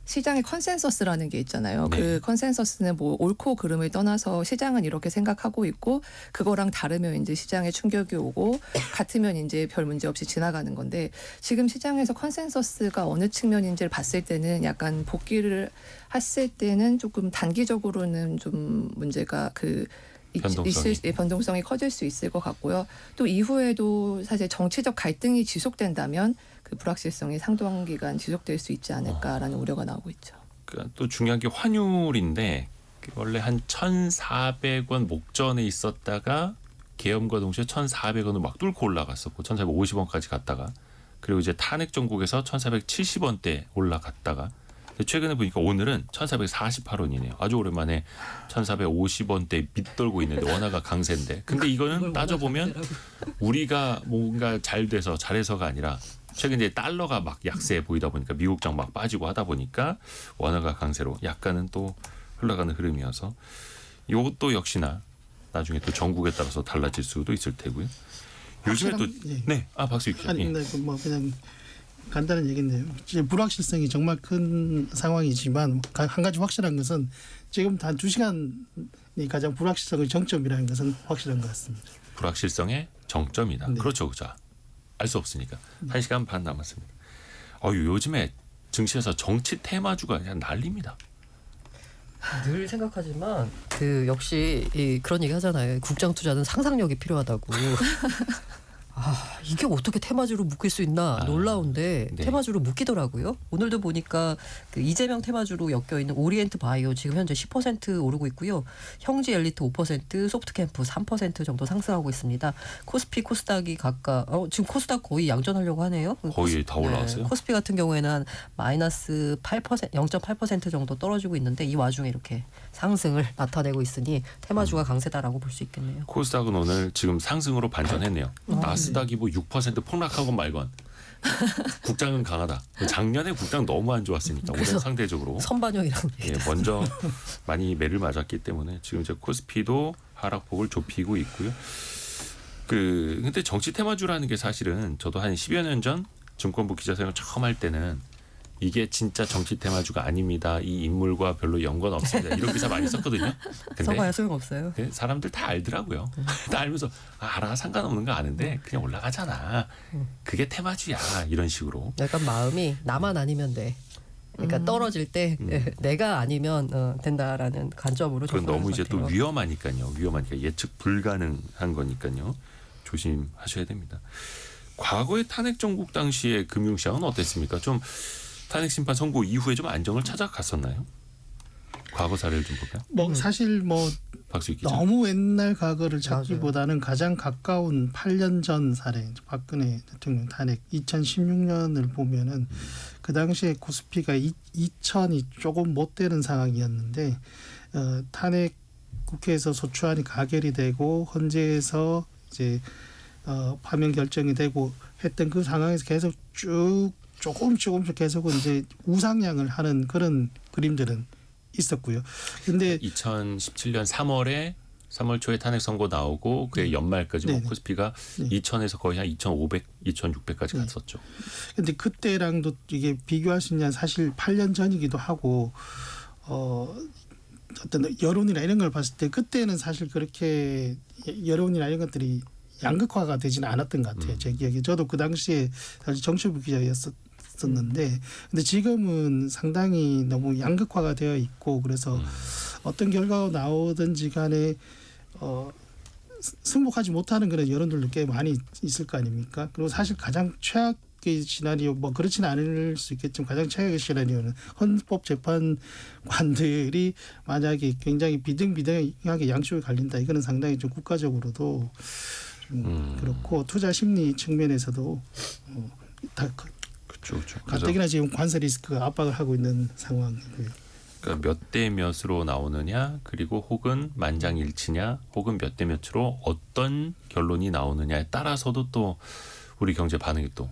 시장의 컨센서스라는 게 있잖아요. 네. 그 컨센서스는 뭐 옳고 그름을 떠나서 시장은 이렇게 생각하고 있고 그거랑 다르면 이제 시장에 충격이 오고 같으면 이제 별 문제 없이 지나가는 건데 지금 시장에서 컨센서스가 어느 측면인지를 봤을 때는 약간 복귀를 했을 때는 조금 단기적으로는 좀 문제가 변동성이 커질 수 있을 것 같고요. 또 이후에도 사실 정치적 갈등이 지속된다면 그 불확실성이 상당 기간 지속될 수 있지 않을까라는 우려가 나오고 있죠. 그러니까 또 중요한 게 환율인데 원래 한 1,400원 목전에 있었다가 계엄과 동시에 1,400원을 막 뚫고 올라갔었고 1,450원까지 갔다가 그리고 이제 탄핵 정국에서 1,470원대 올라갔다가 최근에 보니까 오늘은 1,448원이네요. 아주 오랜만에 1,450원대 밑돌고 있는데 원화가 강세인데. 근데 이거는 따져보면 우리가 뭔가 잘 돼서 잘해서가 아니라 최근 이제 달러가 막 약세 보이다 보니까 미국장 막 빠지고 하다 보니까 원화가 강세로 약간은 또 흘러가는 흐름이어서 이것도 역시나 나중에 또 전국에 따라서 달라질 수도 있을 테고요. 요즘에 또 네, 박수익 기자. 아니 근데 뭐 그냥 간단한 얘기인데요. 이제 불확실성이 정말 큰 상황이지만 한 가지 확실한 것은 지금 한 2시간이 가장 불확실성의 정점이라는 것은 확실한 것 같습니다. 불확실성의 정점이다. 네. 그렇죠, 그죠. 알 수 없으니까. 1시간 반 남았습니다. 요즘에 증시에서 정치 테마주가 그냥 난립니다. 늘 생각하지만 그 역시 그런 얘기 하잖아요. 국장 투자는 상상력이 필요하다고. 이게 어떻게 테마주로 묶일 수 있나 놀라운데 네. 테마주로 묶이더라고요. 오늘도 보니까 그 이재명 테마주로 엮여 있는 오리엔트 바이오 지금 현재 10% 오르고 있고요. 형지 엘리트 5%, 소프트캠프 3% 정도 상승하고 있습니다. 코스피, 코스닥이 각각 지금 코스닥 거의 양전하려고 하네요. 거의 다 올라왔어요? 코스피 같은 경우에는 한 마이너스 8%, 0.8% 정도 떨어지고 있는데 이 와중에 이렇게 상승을 나타내고 있으니 테마주가 강세다라고 볼 수 있겠네요. 코스닥은 오늘 지금 상승으로 반전했네요. 나스닥이 뭐 6% 폭락하건 말건. 국장은 강하다. 작년에 국장 너무 안 좋았으니까 올해 그래서 상대적으로 선반영이라는 예, 얘기. 먼저 많이 매를 맞았기 때문에 지금 이제 코스피도 하락폭을 좁히고 있고요. 근데 정치 테마주라는 게 사실은 저도 한 10여 년 전 증권부 기자 생활 처음 할 때는 이게 진짜 정치 테마주가 아닙니다. 이 인물과 별로 연관 없습니다. 이런 기사 많이 썼거든요. 써봐야 근데 소용없어요. 사람들 다 알더라고요. 다 알면서 알아 상관없는 거 아는데 그냥 올라가잖아. 그게 테마주야 이런 식으로. 약간 마음이 나만 아니면 돼. 그러니까 떨어질 때 내가 아니면 된다라는 관점으로 그건 접근하는 너무 것 이제 또 같아요. 위험하니까요. 위험하니까 예측 불가능한 거니까요. 조심하셔야 됩니다. 과거의 탄핵 정국 당시의 금융시장은 어땠습니까? 좀 탄핵 심판 선고 이후에 좀 안정을 찾아갔었나요? 과거 사례를 좀 볼까요? 뭐 사실 뭐 박수익 기자. 너무 옛날 과거를 찾기보다는 가장 가까운 8년 전 사례 박근혜 대통령 탄핵 2016년을 보면은 그 당시에 코스피가 2천이 조금 못 되는 상황이었는데 탄핵 국회에서 소추안이 가결이 되고 헌재에서 이제 파면 결정이 되고 했던 그 상황에서 계속 쭉 조금씩 계속 이제 우상향을 하는 그런 그림들은 있었고요. 근데 2017년 3월 초에 탄핵 선고 나오고 그해 연말까지 뭐 네네. 코스피가 2천에서 거의 한 2,500, 2,600까지 갔었죠. 근데 그때랑도 이게 비교할 수 있냐 사실 8년 전이기도 하고 어떤 여론이나 이런 걸 봤을 때 그때는 사실 그렇게 여론이나 이런 것들이 양극화가 되지는 않았던 것 같아요. 제 기억에. 저도 그 당시에 사실 정치부 기자였었는데 근데 지금은 상당히 너무 양극화가 되어 있고 그래서 어떤 결과가 나오든지 간에 승복하지 못하는 그런 여론들도 꽤 많이 있을 거 아닙니까? 그리고 사실 가장 최악의 시나리오 뭐 그렇지는 않을 수 있겠지만 가장 최악의 시나리오는 헌법재판관들이 만약에 굉장히 비등비등하게 양쪽에 갈린다. 이거는 상당히 좀 국가적으로도 좀 그렇고 투자 심리 측면에서도 다 그렇죠. 그래서 가뜩이나 지금 관세 리스크가 압박을 하고 있는 상황이고요. 그러니까 몇 대 몇으로 나오느냐 그리고 혹은 만장일치냐 혹은 몇 대 몇으로 어떤 결론이 나오느냐에 따라서도 또 우리 경제 반응이 또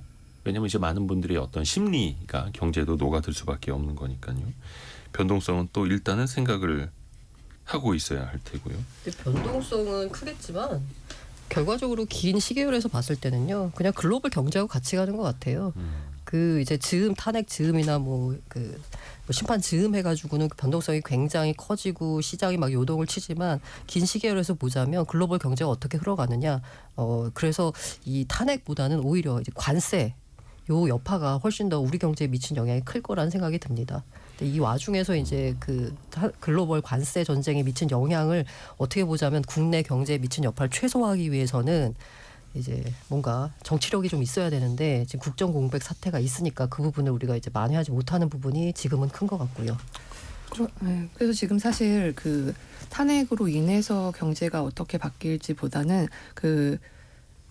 왜냐하면 이제 많은 분들의 어떤 심리가 경제도 녹아들 수밖에 없는 거니까요. 변동성은 또 일단은 생각을 하고 있어야 할 테고요. 근데 변동성은 크겠지만 결과적으로 긴 시계열에서 봤을 때는요, 그냥 글로벌 경제하고 같이 가는 것 같아요. 그 이제 탄핵 즈음이나 뭐 심판 즈음 해가지고는 그 변동성이 굉장히 커지고 시장이 막 요동을 치지만 긴 시계열에서 보자면 글로벌 경제가 어떻게 흘러가느냐. 그래서 이 탄핵보다는 오히려 이제 관세 요 여파가 훨씬 더 우리 경제에 미친 영향이 클 거라는 생각이 듭니다. 근데 이 와중에서 이제 그 글로벌 관세 전쟁에 미친 영향을 어떻게 보자면 국내 경제에 미친 여파를 최소화하기 위해서는 이제 뭔가 정치력이 좀 있어야 되는데 지금 국정 공백 사태가 있으니까 그 부분을 우리가 이제 만회하지 못하는 부분이 지금은 큰 것 같고요. 그래서 지금 사실 그 탄핵으로 인해서 경제가 어떻게 바뀔지보다는 그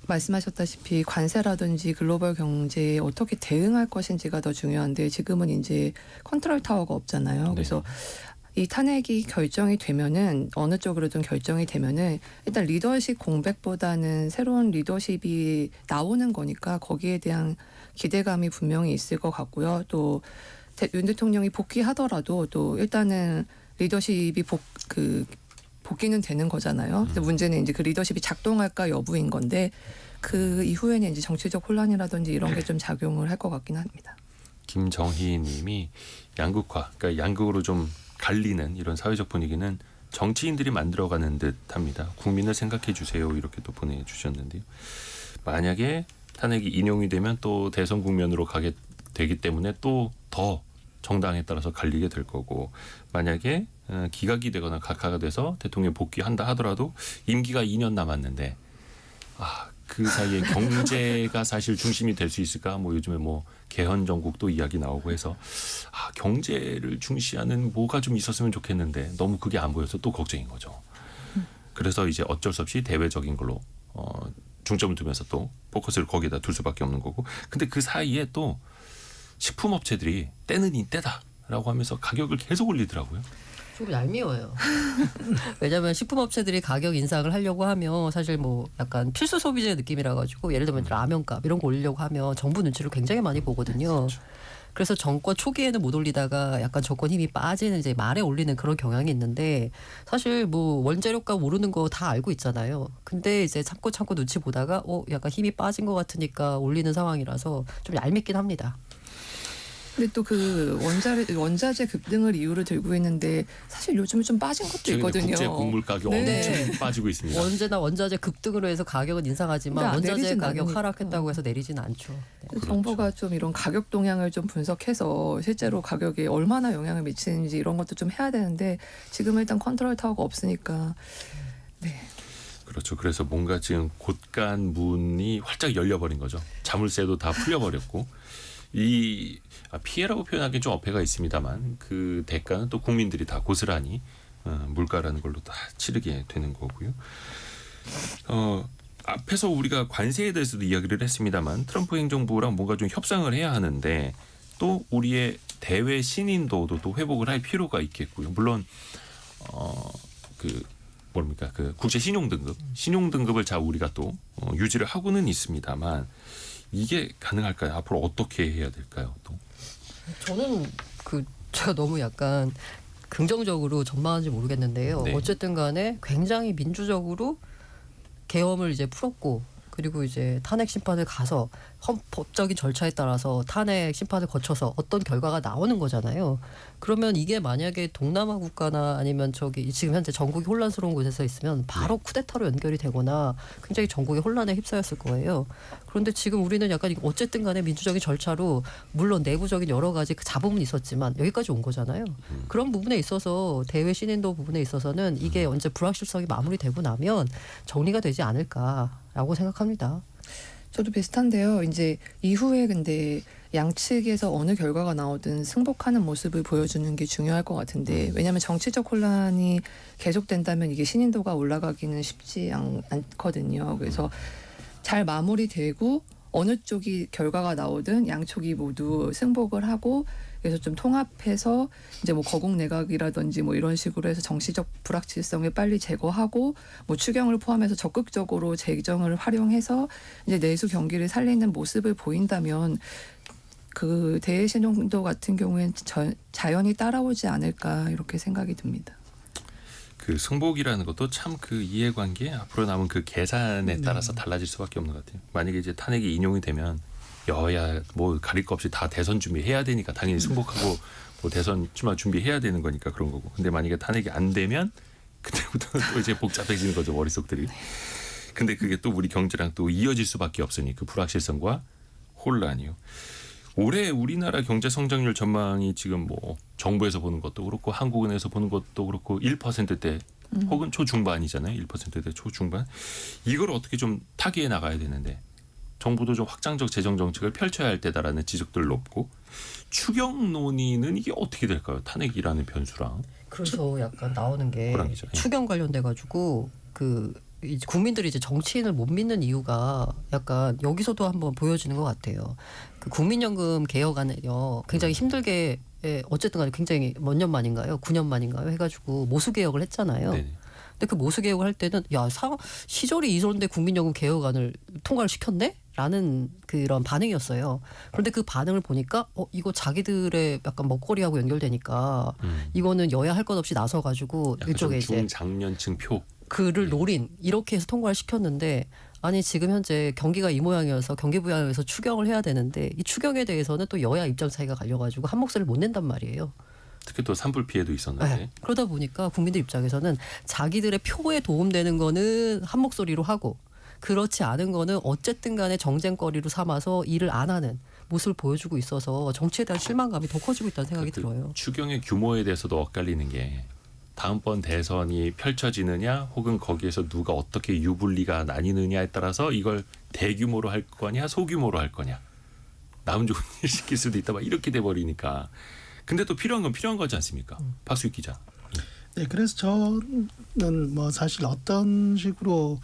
말씀하셨다시피 관세라든지 글로벌 경제에 어떻게 대응할 것인지가 더 중요한데 지금은 이제 컨트롤 타워가 없잖아요. 그래서 이 탄핵이 결정이 되면은 어느 쪽으로든 결정이 되면은 일단 리더십 공백보다는 새로운 리더십이 나오는 거니까 거기에 대한 기대감이 분명히 있을 것 같고요. 또 윤 대통령이 복귀하더라도 또 일단은 리더십이 복귀는 되는 거잖아요. 근데 문제는 이제 그 리더십이 작동할까 여부인 건데 그 이후에는 이제 정치적 혼란이라든지 이런 게 좀 작용을 할 것 같긴 합니다. 김정희 님이 양극화, 그러니까 양극으로 좀 갈리는 이런 사회적 분위기는 정치인들이 만들어가는 듯합니다. 국민을 생각해 주세요. 이렇게 또 보내주셨는데요. 만약에 탄핵이 인용이 되면 또 대선 국면으로 가게 되기 때문에 또 더 정당에 따라서 갈리게 될 거고 만약에 기각이 되거나 각하가 돼서 대통령 복귀한다 하더라도 임기가 2년 남았는데 그 사이에 경제가 사실 중심이 될 수 있을까? 뭐 요즘에 뭐 개헌 정국도 이야기 나오고 해서 경제를 중시하는 뭐가 좀 있었으면 좋겠는데 너무 그게 안 보여서 또 걱정인 거죠. 그래서 이제 어쩔 수 없이 대외적인 걸로 중점을 두면서 또 포커스를 거기에다 둘 수밖에 없는 거고. 근데 그 사이에 또 식품업체들이 때는 이 때다라고 하면서 가격을 계속 올리더라고요. 좀 얄미워요. 왜냐하면 식품업체들이 가격 인상을 하려고 하면 사실 뭐 약간 필수 소비재 느낌이라 가지고 예를 들면 라면값 이런 거 올리려고 하면 정부 눈치를 굉장히 많이 보거든요. 그래서 정권 초기에는 못 올리다가 약간 정권 힘이 빠지는 이제 말에 올리는 그런 경향이 있는데 사실 뭐 원재료값 오르는 거 다 알고 있잖아요. 근데 이제 참고 눈치 보다가 약간 힘이 빠진 것 같으니까 올리는 상황이라서 좀 얄밉긴 합니다. 근데 또 그 원자재 급등을 이유로 들고 있는데 사실 요즘은 좀 빠진 것도 최근에 있거든요. 국제 곡물 가격 네. 엄청 빠지고 있습니다. 언제나 원자재 급등으로 해서 가격은 인상하지만 근데 원자재 내리진 가격 않으니까. 하락했다고 해서 내리지는 않죠. 네. 그래서 정부가 좀 이런 가격 동향을 좀 분석해서 실제로 가격에 얼마나 영향을 미치는지 이런 것도 좀 해야 되는데 지금 일단 컨트롤 타워가 없으니까 네. 그렇죠. 그래서 뭔가 지금 곳간 문이 활짝 열려버린 거죠. 자물쇠도 다 풀려버렸고 이 피해라고 표현하기엔 좀 어폐가 있습니다만 그 대가는 또 국민들이 다 고스란히 물가라는 걸로 다 치르게 되는 거고요. 앞에서 우리가 관세에 대해서도 이야기를 했습니다만 트럼프 행정부랑 뭔가 좀 협상을 해야 하는데 또 우리의 대외 신인도도 또 회복을 할 필요가 있겠고요. 물론 그 국제 신용 등급을 자 우리가 또 유지를 하고는 있습니다만 이게 가능할까요? 앞으로 어떻게 해야 될까요? 또 저는 제가 너무 약간 긍정적으로 전망하는지 모르겠는데요. 네. 어쨌든 간에 굉장히 민주적으로 계엄을 이제 풀었고 그리고 이제 탄핵 심판을 가서 헌법적인 절차에 따라서 탄핵 심판을 거쳐서 어떤 결과가 나오는 거잖아요. 그러면 이게 만약에 동남아 국가나 아니면 지금 현재 전국이 혼란스러운 곳에서 있으면 바로 쿠데타로 연결이 되거나 굉장히 전국이 혼란에 휩싸였을 거예요. 그런데 지금 우리는 약간 어쨌든 간에 민주적인 절차로 물론 내부적인 여러 가지 그 잡음은 있었지만 여기까지 온 거잖아요. 그런 부분에 있어서 대외 신인도 부분에 있어서는 이게 언제 불확실성이 마무리되고 나면 정리가 되지 않을까라고 생각합니다. 저도 비슷한데요. 이제 이후에 근데 양측에서 어느 결과가 나오든 승복하는 모습을 보여주는 게 중요할 것 같은데 왜냐하면 정치적 혼란이 계속된다면 이게 신인도가 올라가기는 쉽지 않거든요. 그래서 잘 마무리되고 어느 쪽이 결과가 나오든 양쪽이 모두 승복을 하고 그래서 좀 통합해서 이제 뭐 거국 내각이라든지 뭐 이런 식으로 해서 정치적 불확실성을 빨리 제거하고 뭐 추경을 포함해서 적극적으로 재정을 활용해서 이제 내수 경기를 살리는 모습을 보인다면 그 대신용도 같은 경우엔 자연히 따라오지 않을까 이렇게 생각이 듭니다. 그 승복이라는 것도 참 그 이해관계 앞으로 남은 그 계산에 따라서 달라질 수밖에 없는 것 같아요. 만약에 이제 탄핵이 인용이 되면 여야 뭐 가릴 거 없이 다 대선 준비해야 되니까 당연히 승복하고 뭐 대선 출마 준비해야 되는 거니까 그런 거고. 근데 만약에 탄핵이 안 되면 그때부터는 또 이제 복잡해지는 거죠 머릿속들이. 근데 그게 또 우리 경제랑 또 이어질 수밖에 없으니 그 불확실성과 혼란이요. 올해 우리나라 경제 성장률 전망이 지금 뭐 정부에서 보는 것도 그렇고 한국은행에서 보는 것도 그렇고 1%대 혹은 초중반이잖아요. 1%대 초중반. 이걸 어떻게 좀 타개해 나가야 되는데 정부도 좀 확장적 재정 정책을 펼쳐야 할 때다라는 지적들 높고 추경 논의는 이게 어떻게 될까요? 탄핵이라는 변수랑. 그래서 약간 나오는 게 호랑이죠. 예. 추경 관련돼 가지고 이제 국민들이 이제 정치인을 못 믿는 이유가 약간 여기서도 한번 보여지는 것 같아요. 그 국민연금 개혁안을요 굉장히 힘들게 어쨌든 간에 굉장히 몇 년 만인가요? 9년 만인가요? 해가지고 모수 개혁을 했잖아요. 네네. 근데 그 모수 개혁을 할 때는 시절이 이전인데 국민연금 개혁안을 통과를 시켰네? 라는 그런 반응이었어요. 그런데 그 반응을 보니까 이거 자기들의 약간 먹거리하고 연결되니까 이거는 여야 할 것 없이 나서가지고 약간 이쪽에 좀 이제 중장년층 표. 그를 노린 이렇게 해서 통과를 시켰는데 아니 지금 현재 경기가 이 모양이어서 경기 부양에서 추경을 해야 되는데 이 추경에 대해서는 또 여야 입장 차이가 갈려가지고 한 목소리를 못 낸단 말이에요. 특히 또 산불 피해도 있었는데. 네. 그러다 보니까 국민들 입장에서는 자기들의 표에 도움되는 거는 한 목소리로 하고 그렇지 않은 거는 어쨌든 간에 정쟁거리로 삼아서 일을 안 하는 모습을 보여주고 있어서 정치에 대한 실망감이 더 커지고 있다는 생각이 그 들어요. 추경의 규모에 대해서도 엇갈리는 게 다음번 대선이 펼쳐지느냐 혹은 거기에서 누가 어떻게 유불리가 나뉘느냐에 따라서 이걸 대규모로 할 거냐 소규모로 할 거냐 남은 좋은 일 시킬 수도 있다 막 이렇게 돼버리니까 근데 또 필요한 건 필요한 거지 않습니까? 박수익 기자. 네, 그래서 저는 뭐 사실 어떤 식으로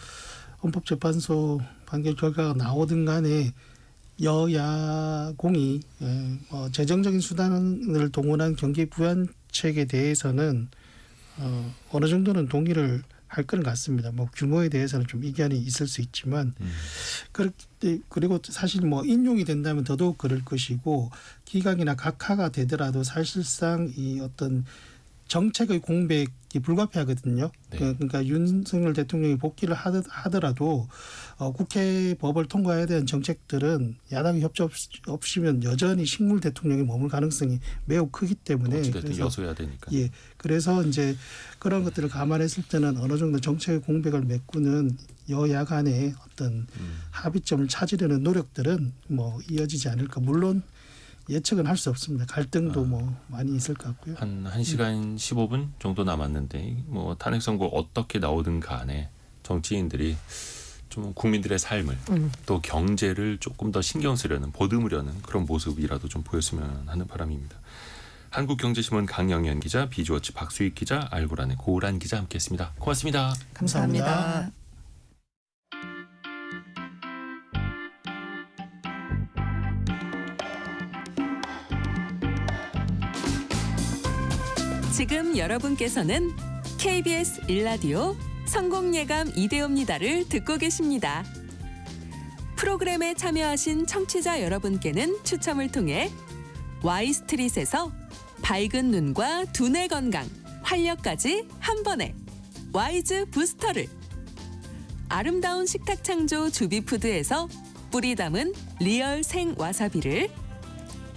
헌법재판소 판결 결과가 나오든 간에 여야공이 뭐 재정적인 수단을 동원한 경기 부양책에 대해서는 어느 정도는 동의를 할 것 같습니다. 뭐 규모에 대해서는 좀 이견이 있을 수 있지만 그리고 사실 뭐 인용이 된다면 더더욱 그럴 것이고 기각이나 각하가 되더라도 사실상 이 어떤 정책의 공백이 불가피하거든요. 네. 그러니까 윤석열 대통령이 복귀를 하더라도 국회 법을 통과해야 되는 정책들은 야당의 협조 없이면 여전히 식물 대통령이 머물 가능성이 매우 크기 때문에 어찌됐든 여소해야 되니까. 예, 그래서 이제 그런 것들을 감안했을 때는 어느 정도 정책의 공백을 메꾸는 여야 간의 어떤 합의점을 찾으려는 노력들은 뭐 이어지지 않을까. 물론 예측은 할 수 없습니다. 갈등도 뭐 많이 있을 것 같고요. 한 1시간 15분 정도 남았는데 뭐 탄핵 선고 어떻게 나오든 간에 정치인들이 좀 국민들의 삶을 또 경제를 조금 더 신경 쓰려는 보듬으려는 그런 모습이라도 좀 보였으면 하는 바람입니다. 한국경제신문 강영현 기자, 비주어치 박수익 기자, 알고란의 고란 기자 함께했습니다. 고맙습니다. 감사합니다. 감사합니다. 지금 여러분께서는 KBS 1라디오 성공예감 이대호입니다를 듣고 계십니다. 프로그램에 참여하신 청취자 여러분께는 추첨을 통해 Y스트릿에서 밝은 눈과 두뇌 건강, 활력까지 한 번에 와이즈 부스터를, 아름다운 식탁 창조 주비푸드에서 뿌리 담은 리얼 생 와사비를,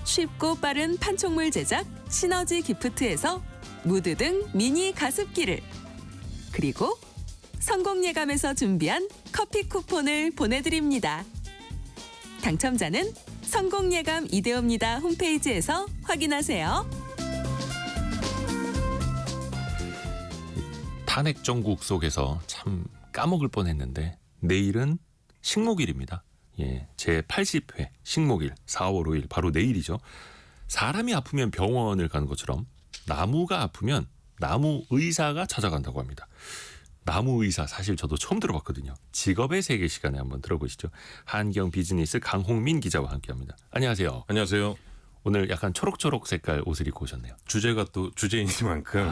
쉽고 빠른 판촉물 제작 시너지 기프트에서 무드 등 미니 가습기를, 그리고 성공예감에서 준비한 커피 쿠폰을 보내드립니다. 당첨자는 성공예감 이대호입니다 홈페이지에서 확인하세요. 탄핵 정국 속에서 참 까먹을 뻔했는데 내일은 식목일입니다. 예, 제 80회 식목일 4월 5일 바로 내일이죠. 사람이 아프면 병원을 가는 것처럼 나무가 아프면 나무 의사가 찾아간다고 합니다. 나무 의사 사실 저도 처음 들어봤거든요. 직업의 세계 시간에 한번 들어보시죠. 한경 비즈니스 강홍민 기자와 함께합니다. 안녕하세요. 안녕하세요. 오늘 약간 초록초록 색깔 옷을 입고 오셨네요. 주제가 또 주제이니만큼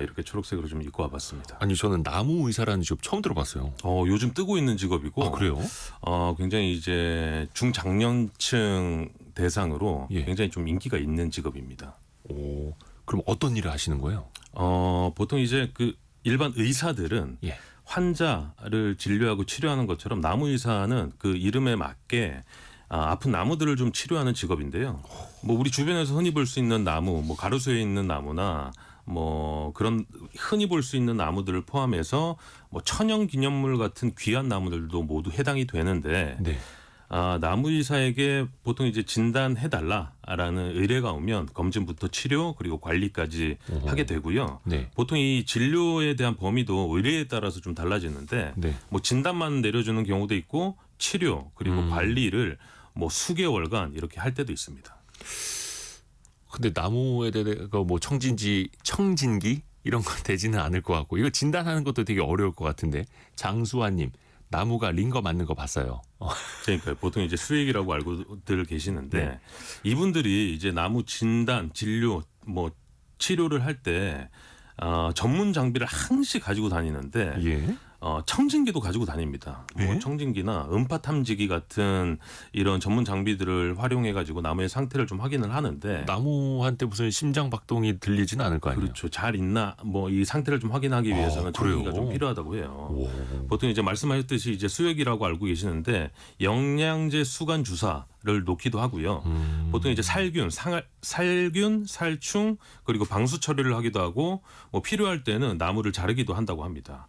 이렇게 초록색으로 좀 입고 와봤습니다. 아니 저는 나무 의사라는 직업 처음 들어봤어요. 요즘 뜨고 있는 직업이고, 아 그래요? 굉장히 이제 중장년층 대상으로 예. 굉장히 좀 인기가 있는 직업입니다. 오, 그럼 어떤 일을 하시는 거예요? 보통 이제 그 일반 의사들은 예. 환자를 진료하고 치료하는 것처럼 나무 의사는 그 이름에 맞게 아픈 나무들을 좀 치료하는 직업인데요. 뭐 우리 주변에서 흔히 볼 수 있는 나무, 뭐 가로수에 있는 나무나 뭐 그런 흔히 볼 수 있는 나무들을 포함해서 뭐 천연 기념물 같은 귀한 나무들도 모두 해당이 되는데 네. 나무 의사에게 보통 이제 진단해달라라는 의뢰가 오면 검진부터 치료 그리고 관리까지 어허. 하게 되고요. 네. 보통 이 진료에 대한 범위도 의뢰에 따라서 좀 달라지는데 네. 뭐 진단만 내려주는 경우도 있고 치료 그리고 관리를 뭐 수개월간 이렇게 할 때도 있습니다. 근데 나무에 대해서 뭐 청진기 이런 거 되지는 않을 것 같고 이거 진단하는 것도 되게 어려울 것 같은데 장수환님 나무가 링거 맞는 거 봤어요. 그러니까 보통 이제 수액이라고 알고들 계시는데 네. 이분들이 이제 나무 진단, 진료, 뭐 치료를 할 때 전문 장비를 항시 가지고 다니는데 예. 청진기도 가지고 다닙니다. 예? 뭐 청진기나 음파 탐지기 같은 이런 전문 장비들을 활용해 가지고 나무의 상태를 좀 확인을 하는데 나무한테 무슨 심장 박동이 들리지는 않을 거 아니에요. 그렇죠. 잘 있나 뭐 이 상태를 좀 확인하기 위해서는 그래요? 청진기가 좀 필요하다고 해요. 오. 보통 이제 말씀하셨듯이 이제 수액이라고 알고 계시는데 영양제 수간 주사를 놓기도 하고요. 보통 이제 살균, 살충 그리고 방수 처리를 하기도 하고 뭐 필요할 때는 나무를 자르기도 한다고 합니다.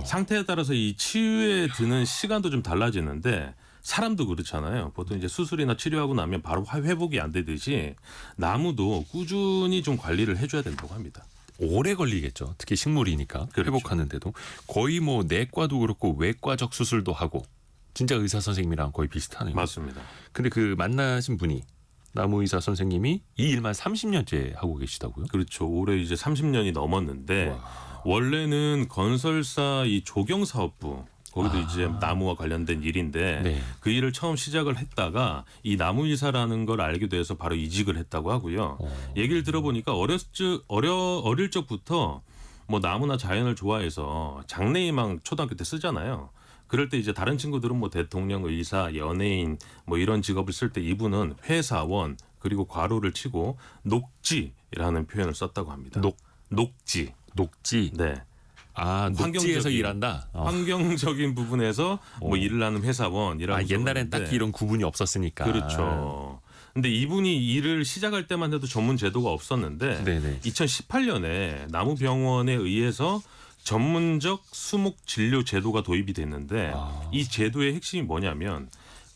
상태에 따라서 이 치유에 드는 시간도 좀 달라지는데 사람도 그렇잖아요. 보통 이제 수술이나 치료하고 나면 바로 회복이 안 되듯이 나무도 꾸준히 좀 관리를 해줘야 된다고 합니다. 오래 걸리겠죠. 특히 식물이니까 그렇죠. 회복하는데도 거의 뭐 내과도 그렇고 외과적 수술도 하고 진짜 의사 선생님이랑 거의 비슷하네요. 맞습니다. 근데 그 만나신 분이 나무 의사 선생님이 이 일만 30년째 하고 계시다고요? 그렇죠. 올해 이제 30년이 넘었는데 원래는 건설사 이 조경 사업부 거기도 이제 나무와 관련된 일인데 네. 그 일을 처음 시작을 했다가 이 나무이사라는 걸 알게 돼서 바로 이직을 했다고 하고요. 얘기를 들어보니까 어릴 적부터 뭐 나무나 자연을 좋아해서 장래희망 초등학교 때 쓰잖아요. 그럴 때 이제 다른 친구들은 뭐 대통령, 의사, 연예인 뭐 이런 직업을 쓸 때 이분은 회사원 그리고 괄호를 치고 녹지라는 표현을 썼다고 합니다. 녹지. 녹지. 네. 아, 녹지에서 환경적인- 일한다. 환경적인 부분에서 뭐 일을 하는 회사원이라고. 아, 옛날엔 적었는데 딱히 이런 구분이 없었으니까. 그렇죠. 근데 이분이 일을 시작할 때만 해도 전문 제도가 없었는데 네네. 2018년에 나무병원에 의해서 전문적 수목 진료 제도가 도입이 됐는데 이 제도의 핵심이 뭐냐면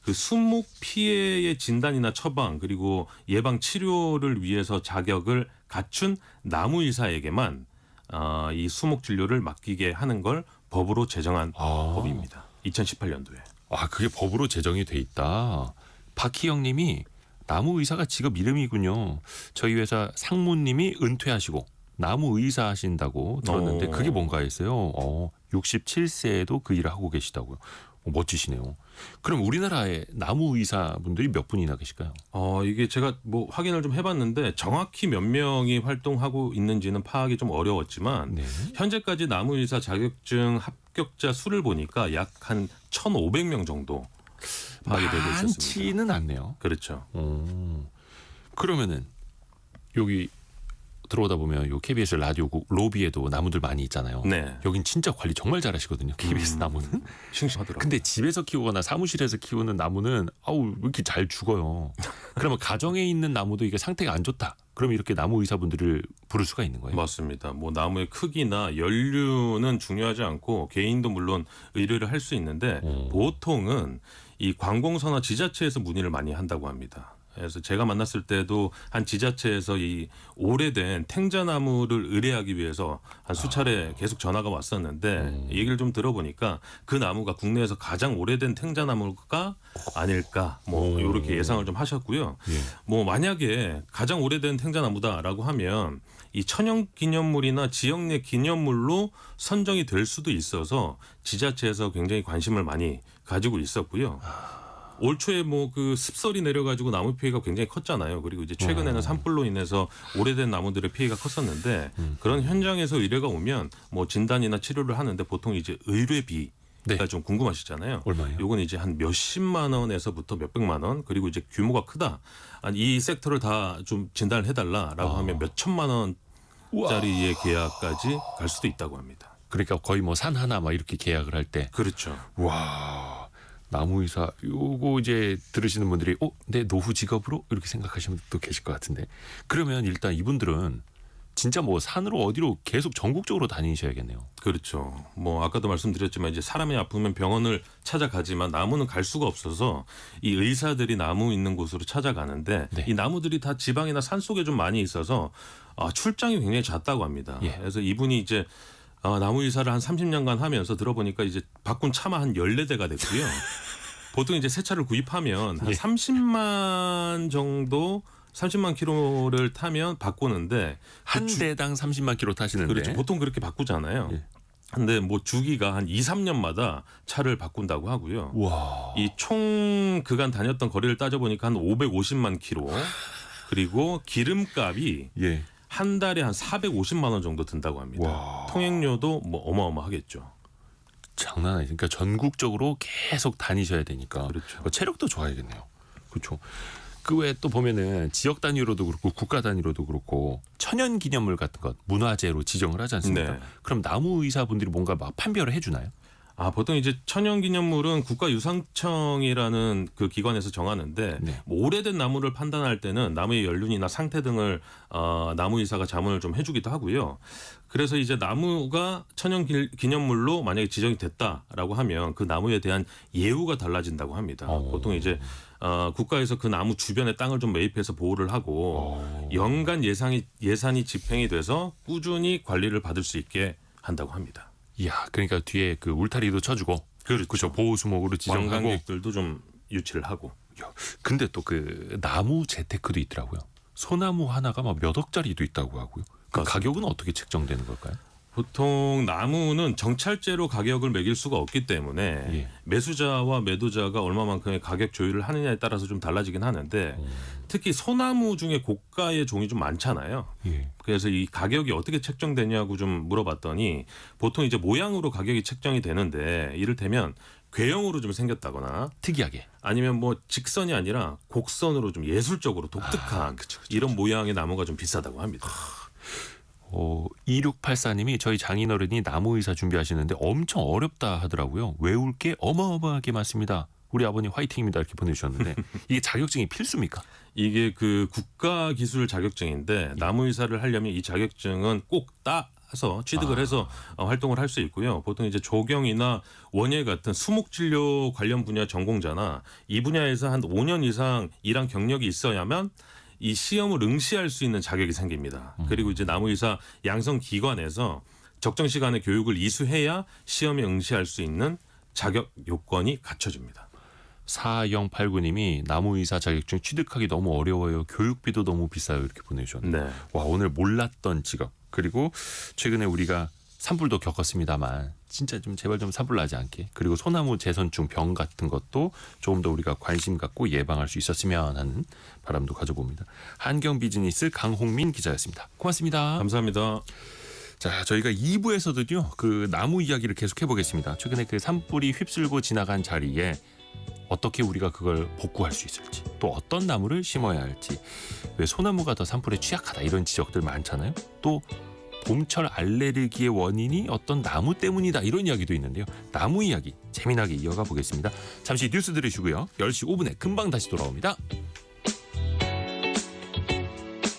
그 수목 피해의 진단이나 처방 그리고 예방 치료를 위해서 자격을 갖춘 나무의사에게만 이 수목 진료를 맡기게 하는 걸 법으로 제정한 법입니다. 2018년도에. 아, 그게 법으로 제정이 돼 있다. 박희영님이 나무 의사가 직업 이름이군요. 저희 회사 상무님이 은퇴하시고 나무 의사 하신다고 들었는데 그게 뭔가 했어요. 67세에도 그 일을 하고 계시다고요. 멋지시네요. 그럼 우리나라에 나무 의사 분들이 몇 분이나 계실까요? 이게 제가 뭐 확인을 좀 해봤는데 정확히 몇 명이 활동하고 있는지는 파악이 좀 어려웠지만 네. 현재까지 나무의사 자격증 합격자 수를 보니까 약 한 1,500명 정도 파악이 되고 있었습니다. 많지는 않네요. 그렇죠. 그러면은 여기 들어오다 보면 요 KBS 라디오 로비에도 나무들 많이 있잖아요. 네. 여긴 진짜 관리 정말 잘하시거든요. KBS 나무는. 싱싱하더라고요. 근데 집에서 키우거나 사무실에서 키우는 나무는 왜 이렇게 잘 죽어요. 그러면 가정에 있는 나무도 이게 상태가 안 좋다. 그럼 이렇게 나무 의사분들을 부를 수가 있는 거예요. 맞습니다. 뭐 나무의 크기나 연류는 중요하지 않고 개인도 물론 의뢰를 할 수 있는데 보통은 이 관공서나 지자체에서 문의를 많이 한다고 합니다. 그래서 제가 만났을 때도 한 지자체에서 이 오래된 탱자나무를 의뢰하기 위해서 한 수차례 계속 전화가 왔었는데 얘기를 좀 들어보니까 그 나무가 국내에서 가장 오래된 탱자나무가 아닐까 뭐 이렇게 예상을 좀 하셨고요. 예. 뭐 만약에 가장 오래된 탱자나무다라고 하면 이 천연기념물이나 지역 내 기념물로 선정이 될 수도 있어서 지자체에서 굉장히 관심을 많이 가지고 있었고요. 올 초에 뭐 그 습설이 내려가지고 나무 피해가 굉장히 컸잖아요. 그리고 이제 최근에는 산불로 인해서 오래된 나무들의 피해가 컸었는데 그런 현장에서 의뢰가 오면 뭐 진단이나 치료를 하는데 보통 이제 의뢰비가 네. 좀 궁금하시잖아요. 얼마예요? 요건 이제 한 몇십만 원에서부터 몇백만 원 그리고 이제 규모가 크다. 이 섹터를 다 좀 진단을 해달라라고 하면 몇 천만 원짜리의 계약까지 갈 수도 있다고 합니다. 그러니까 거의 뭐 산 하나 막 이렇게 계약을 할 때. 그렇죠. 와. 나무 의사 요거 이제 들으시는 분들이 내 노후 직업으로 이렇게 생각하시는 분도 계실 것 같은데 그러면 일단 이분들은 진짜 뭐 산으로 어디로 계속 전국적으로 다니셔야겠네요. 그렇죠. 뭐 아까도 말씀드렸지만 이제 사람이 아프면 병원을 찾아가지만 나무는 갈 수가 없어서 이 의사들이 나무 있는 곳으로 찾아가는데 네. 이 나무들이 다 지방이나 산 속에 좀 많이 있어서 출장이 굉장히 잦다고 합니다. 예. 그래서 이분이 이제 나무 의사를 한 30년간 하면서 들어보니까 이제 바꾼 차만 한 14대가 됐고요. 보통 이제 새 차를 구입하면 한 30만 정도 30만 킬로를 타면 바꾸는데 한 대당 30만 킬로 타시는데. 그렇죠. 보통 그렇게 바꾸잖아요. 예. 근데 뭐 주기가 한 2, 3년마다 차를 바꾼다고 하고요. 와. 이 총 그간 다녔던 거리를 따져보니까 한 550만 킬로 그리고 기름값이 예. 한 달에 한 450만 원 정도 든다고 합니다. 와. 통행료도 뭐 어마어마하겠죠. 장난 아니죠. 그러니까 전국적으로 계속 다니셔야 되니까. 그렇죠. 체력도 좋아야겠네요. 그렇죠. 그 외에 또 보면은 지역 단위로도 그렇고 국가 단위로도 그렇고 천연 기념물 같은 것 문화재로 지정을 하지 않습니까? 네. 그럼 나무 의사분들이 뭔가 막 판별을 해주나요? 보통 이제 천연기념물은 국가유상청이라는 그 기관에서 정하는데 네. 뭐 오래된 나무를 판단할 때는 나무의 연륜이나 상태 등을 나무이사가 자문을 좀 해주기도 하고요. 그래서 이제 나무가 천연기념물로 만약에 지정이 됐다라고 하면 그 나무에 대한 예우가 달라진다고 합니다. 보통 이제 국가에서 그 나무 주변의 땅을 좀 매입해서 보호를 하고 연간 예산이 집행이 돼서 꾸준히 관리를 받을 수 있게 한다고 합니다. 이야, 그러니까 뒤에 그 울타리도 쳐주고, 그렇죠. 보호 수목으로 지정하고. 관광객들도 좀 유치를 하고. 야, 근데 또 그 나무 재테크도 있더라고요. 소나무 하나가 막 몇 억짜리도 있다고 하고요. 그 맞습니다. 가격은 어떻게 책정되는 걸까요? 보통 나무는 정찰제로 가격을 매길 수가 없기 때문에 예. 매수자와 매도자가 얼마만큼의 가격 조율을 하느냐에 따라서 좀 달라지긴 하는데 특히 소나무 중에 고가의 종이 좀 많잖아요. 예. 그래서 이 가격이 어떻게 책정되냐고 좀 물어봤더니 보통 이제 모양으로 가격이 책정이 되는데 이를테면 궤형으로 좀 생겼다거나 특이하게. 아니면 뭐 직선이 아니라 곡선으로 좀 예술적으로 독특한 이런 모양의 나무가 좀 비싸다고 합니다. 2684님이 저희 장인어른이 나무의사 준비하시는데 엄청 어렵다 하더라고요. 외울 게 어마어마하게 많습니다. 우리 아버님 화이팅입니다. 이렇게 보내주셨는데 이게 자격증이 필수입니까? 이게 그 국가기술 자격증인데 나무의사를 하려면 이 자격증은 꼭 따서 취득을 해서 활동을 할 수 있고요. 보통 이제 조경이나 원예 같은 수목진료 관련 분야 전공자나 이 분야에서 한 5년 이상 일한 경력이 있어야만 이 시험을 응시할 수 있는 자격이 생깁니다. 그리고 이제 나무의사 양성기관에서 적정 시간에 교육을 이수해야 시험에 응시할 수 있는 자격 요건이 갖춰집니다. 4089님이 나무의사 자격증 취득하기 너무 어려워요. 교육비도 너무 비싸요. 이렇게 보내주셨는데 네. 와, 오늘 몰랐던 직업, 그리고 최근에 우리가 산불도 겪었습니다만 진짜 좀 제발 좀 산불 나지 않게, 그리고 소나무 재선충 병 같은 것도 조금 더 우리가 관심 갖고 예방할 수 있었으면 하는 바람도 가져봅니다. 한경 비즈니스 강홍민 기자였습니다. 고맙습니다. 감사합니다. 자, 저희가 2부에서도요 그 나무 이야기를 계속 해보겠습니다. 최근에 그 산불이 휩쓸고 지나간 자리에 어떻게 우리가 그걸 복구할 수 있을지, 또 어떤 나무를 심어야 할지, 왜 소나무가 더 산불에 취약하다 이런 지적들 많잖아요. 또 봄철 알레르기의 원인이 어떤 나무 때문이다 이런 이야기도 있는데요. 나무 이야기 재미나게 이어가 보겠습니다. 잠시 뉴스 들으시고요. 10시 5분에 금방 다시 돌아옵니다.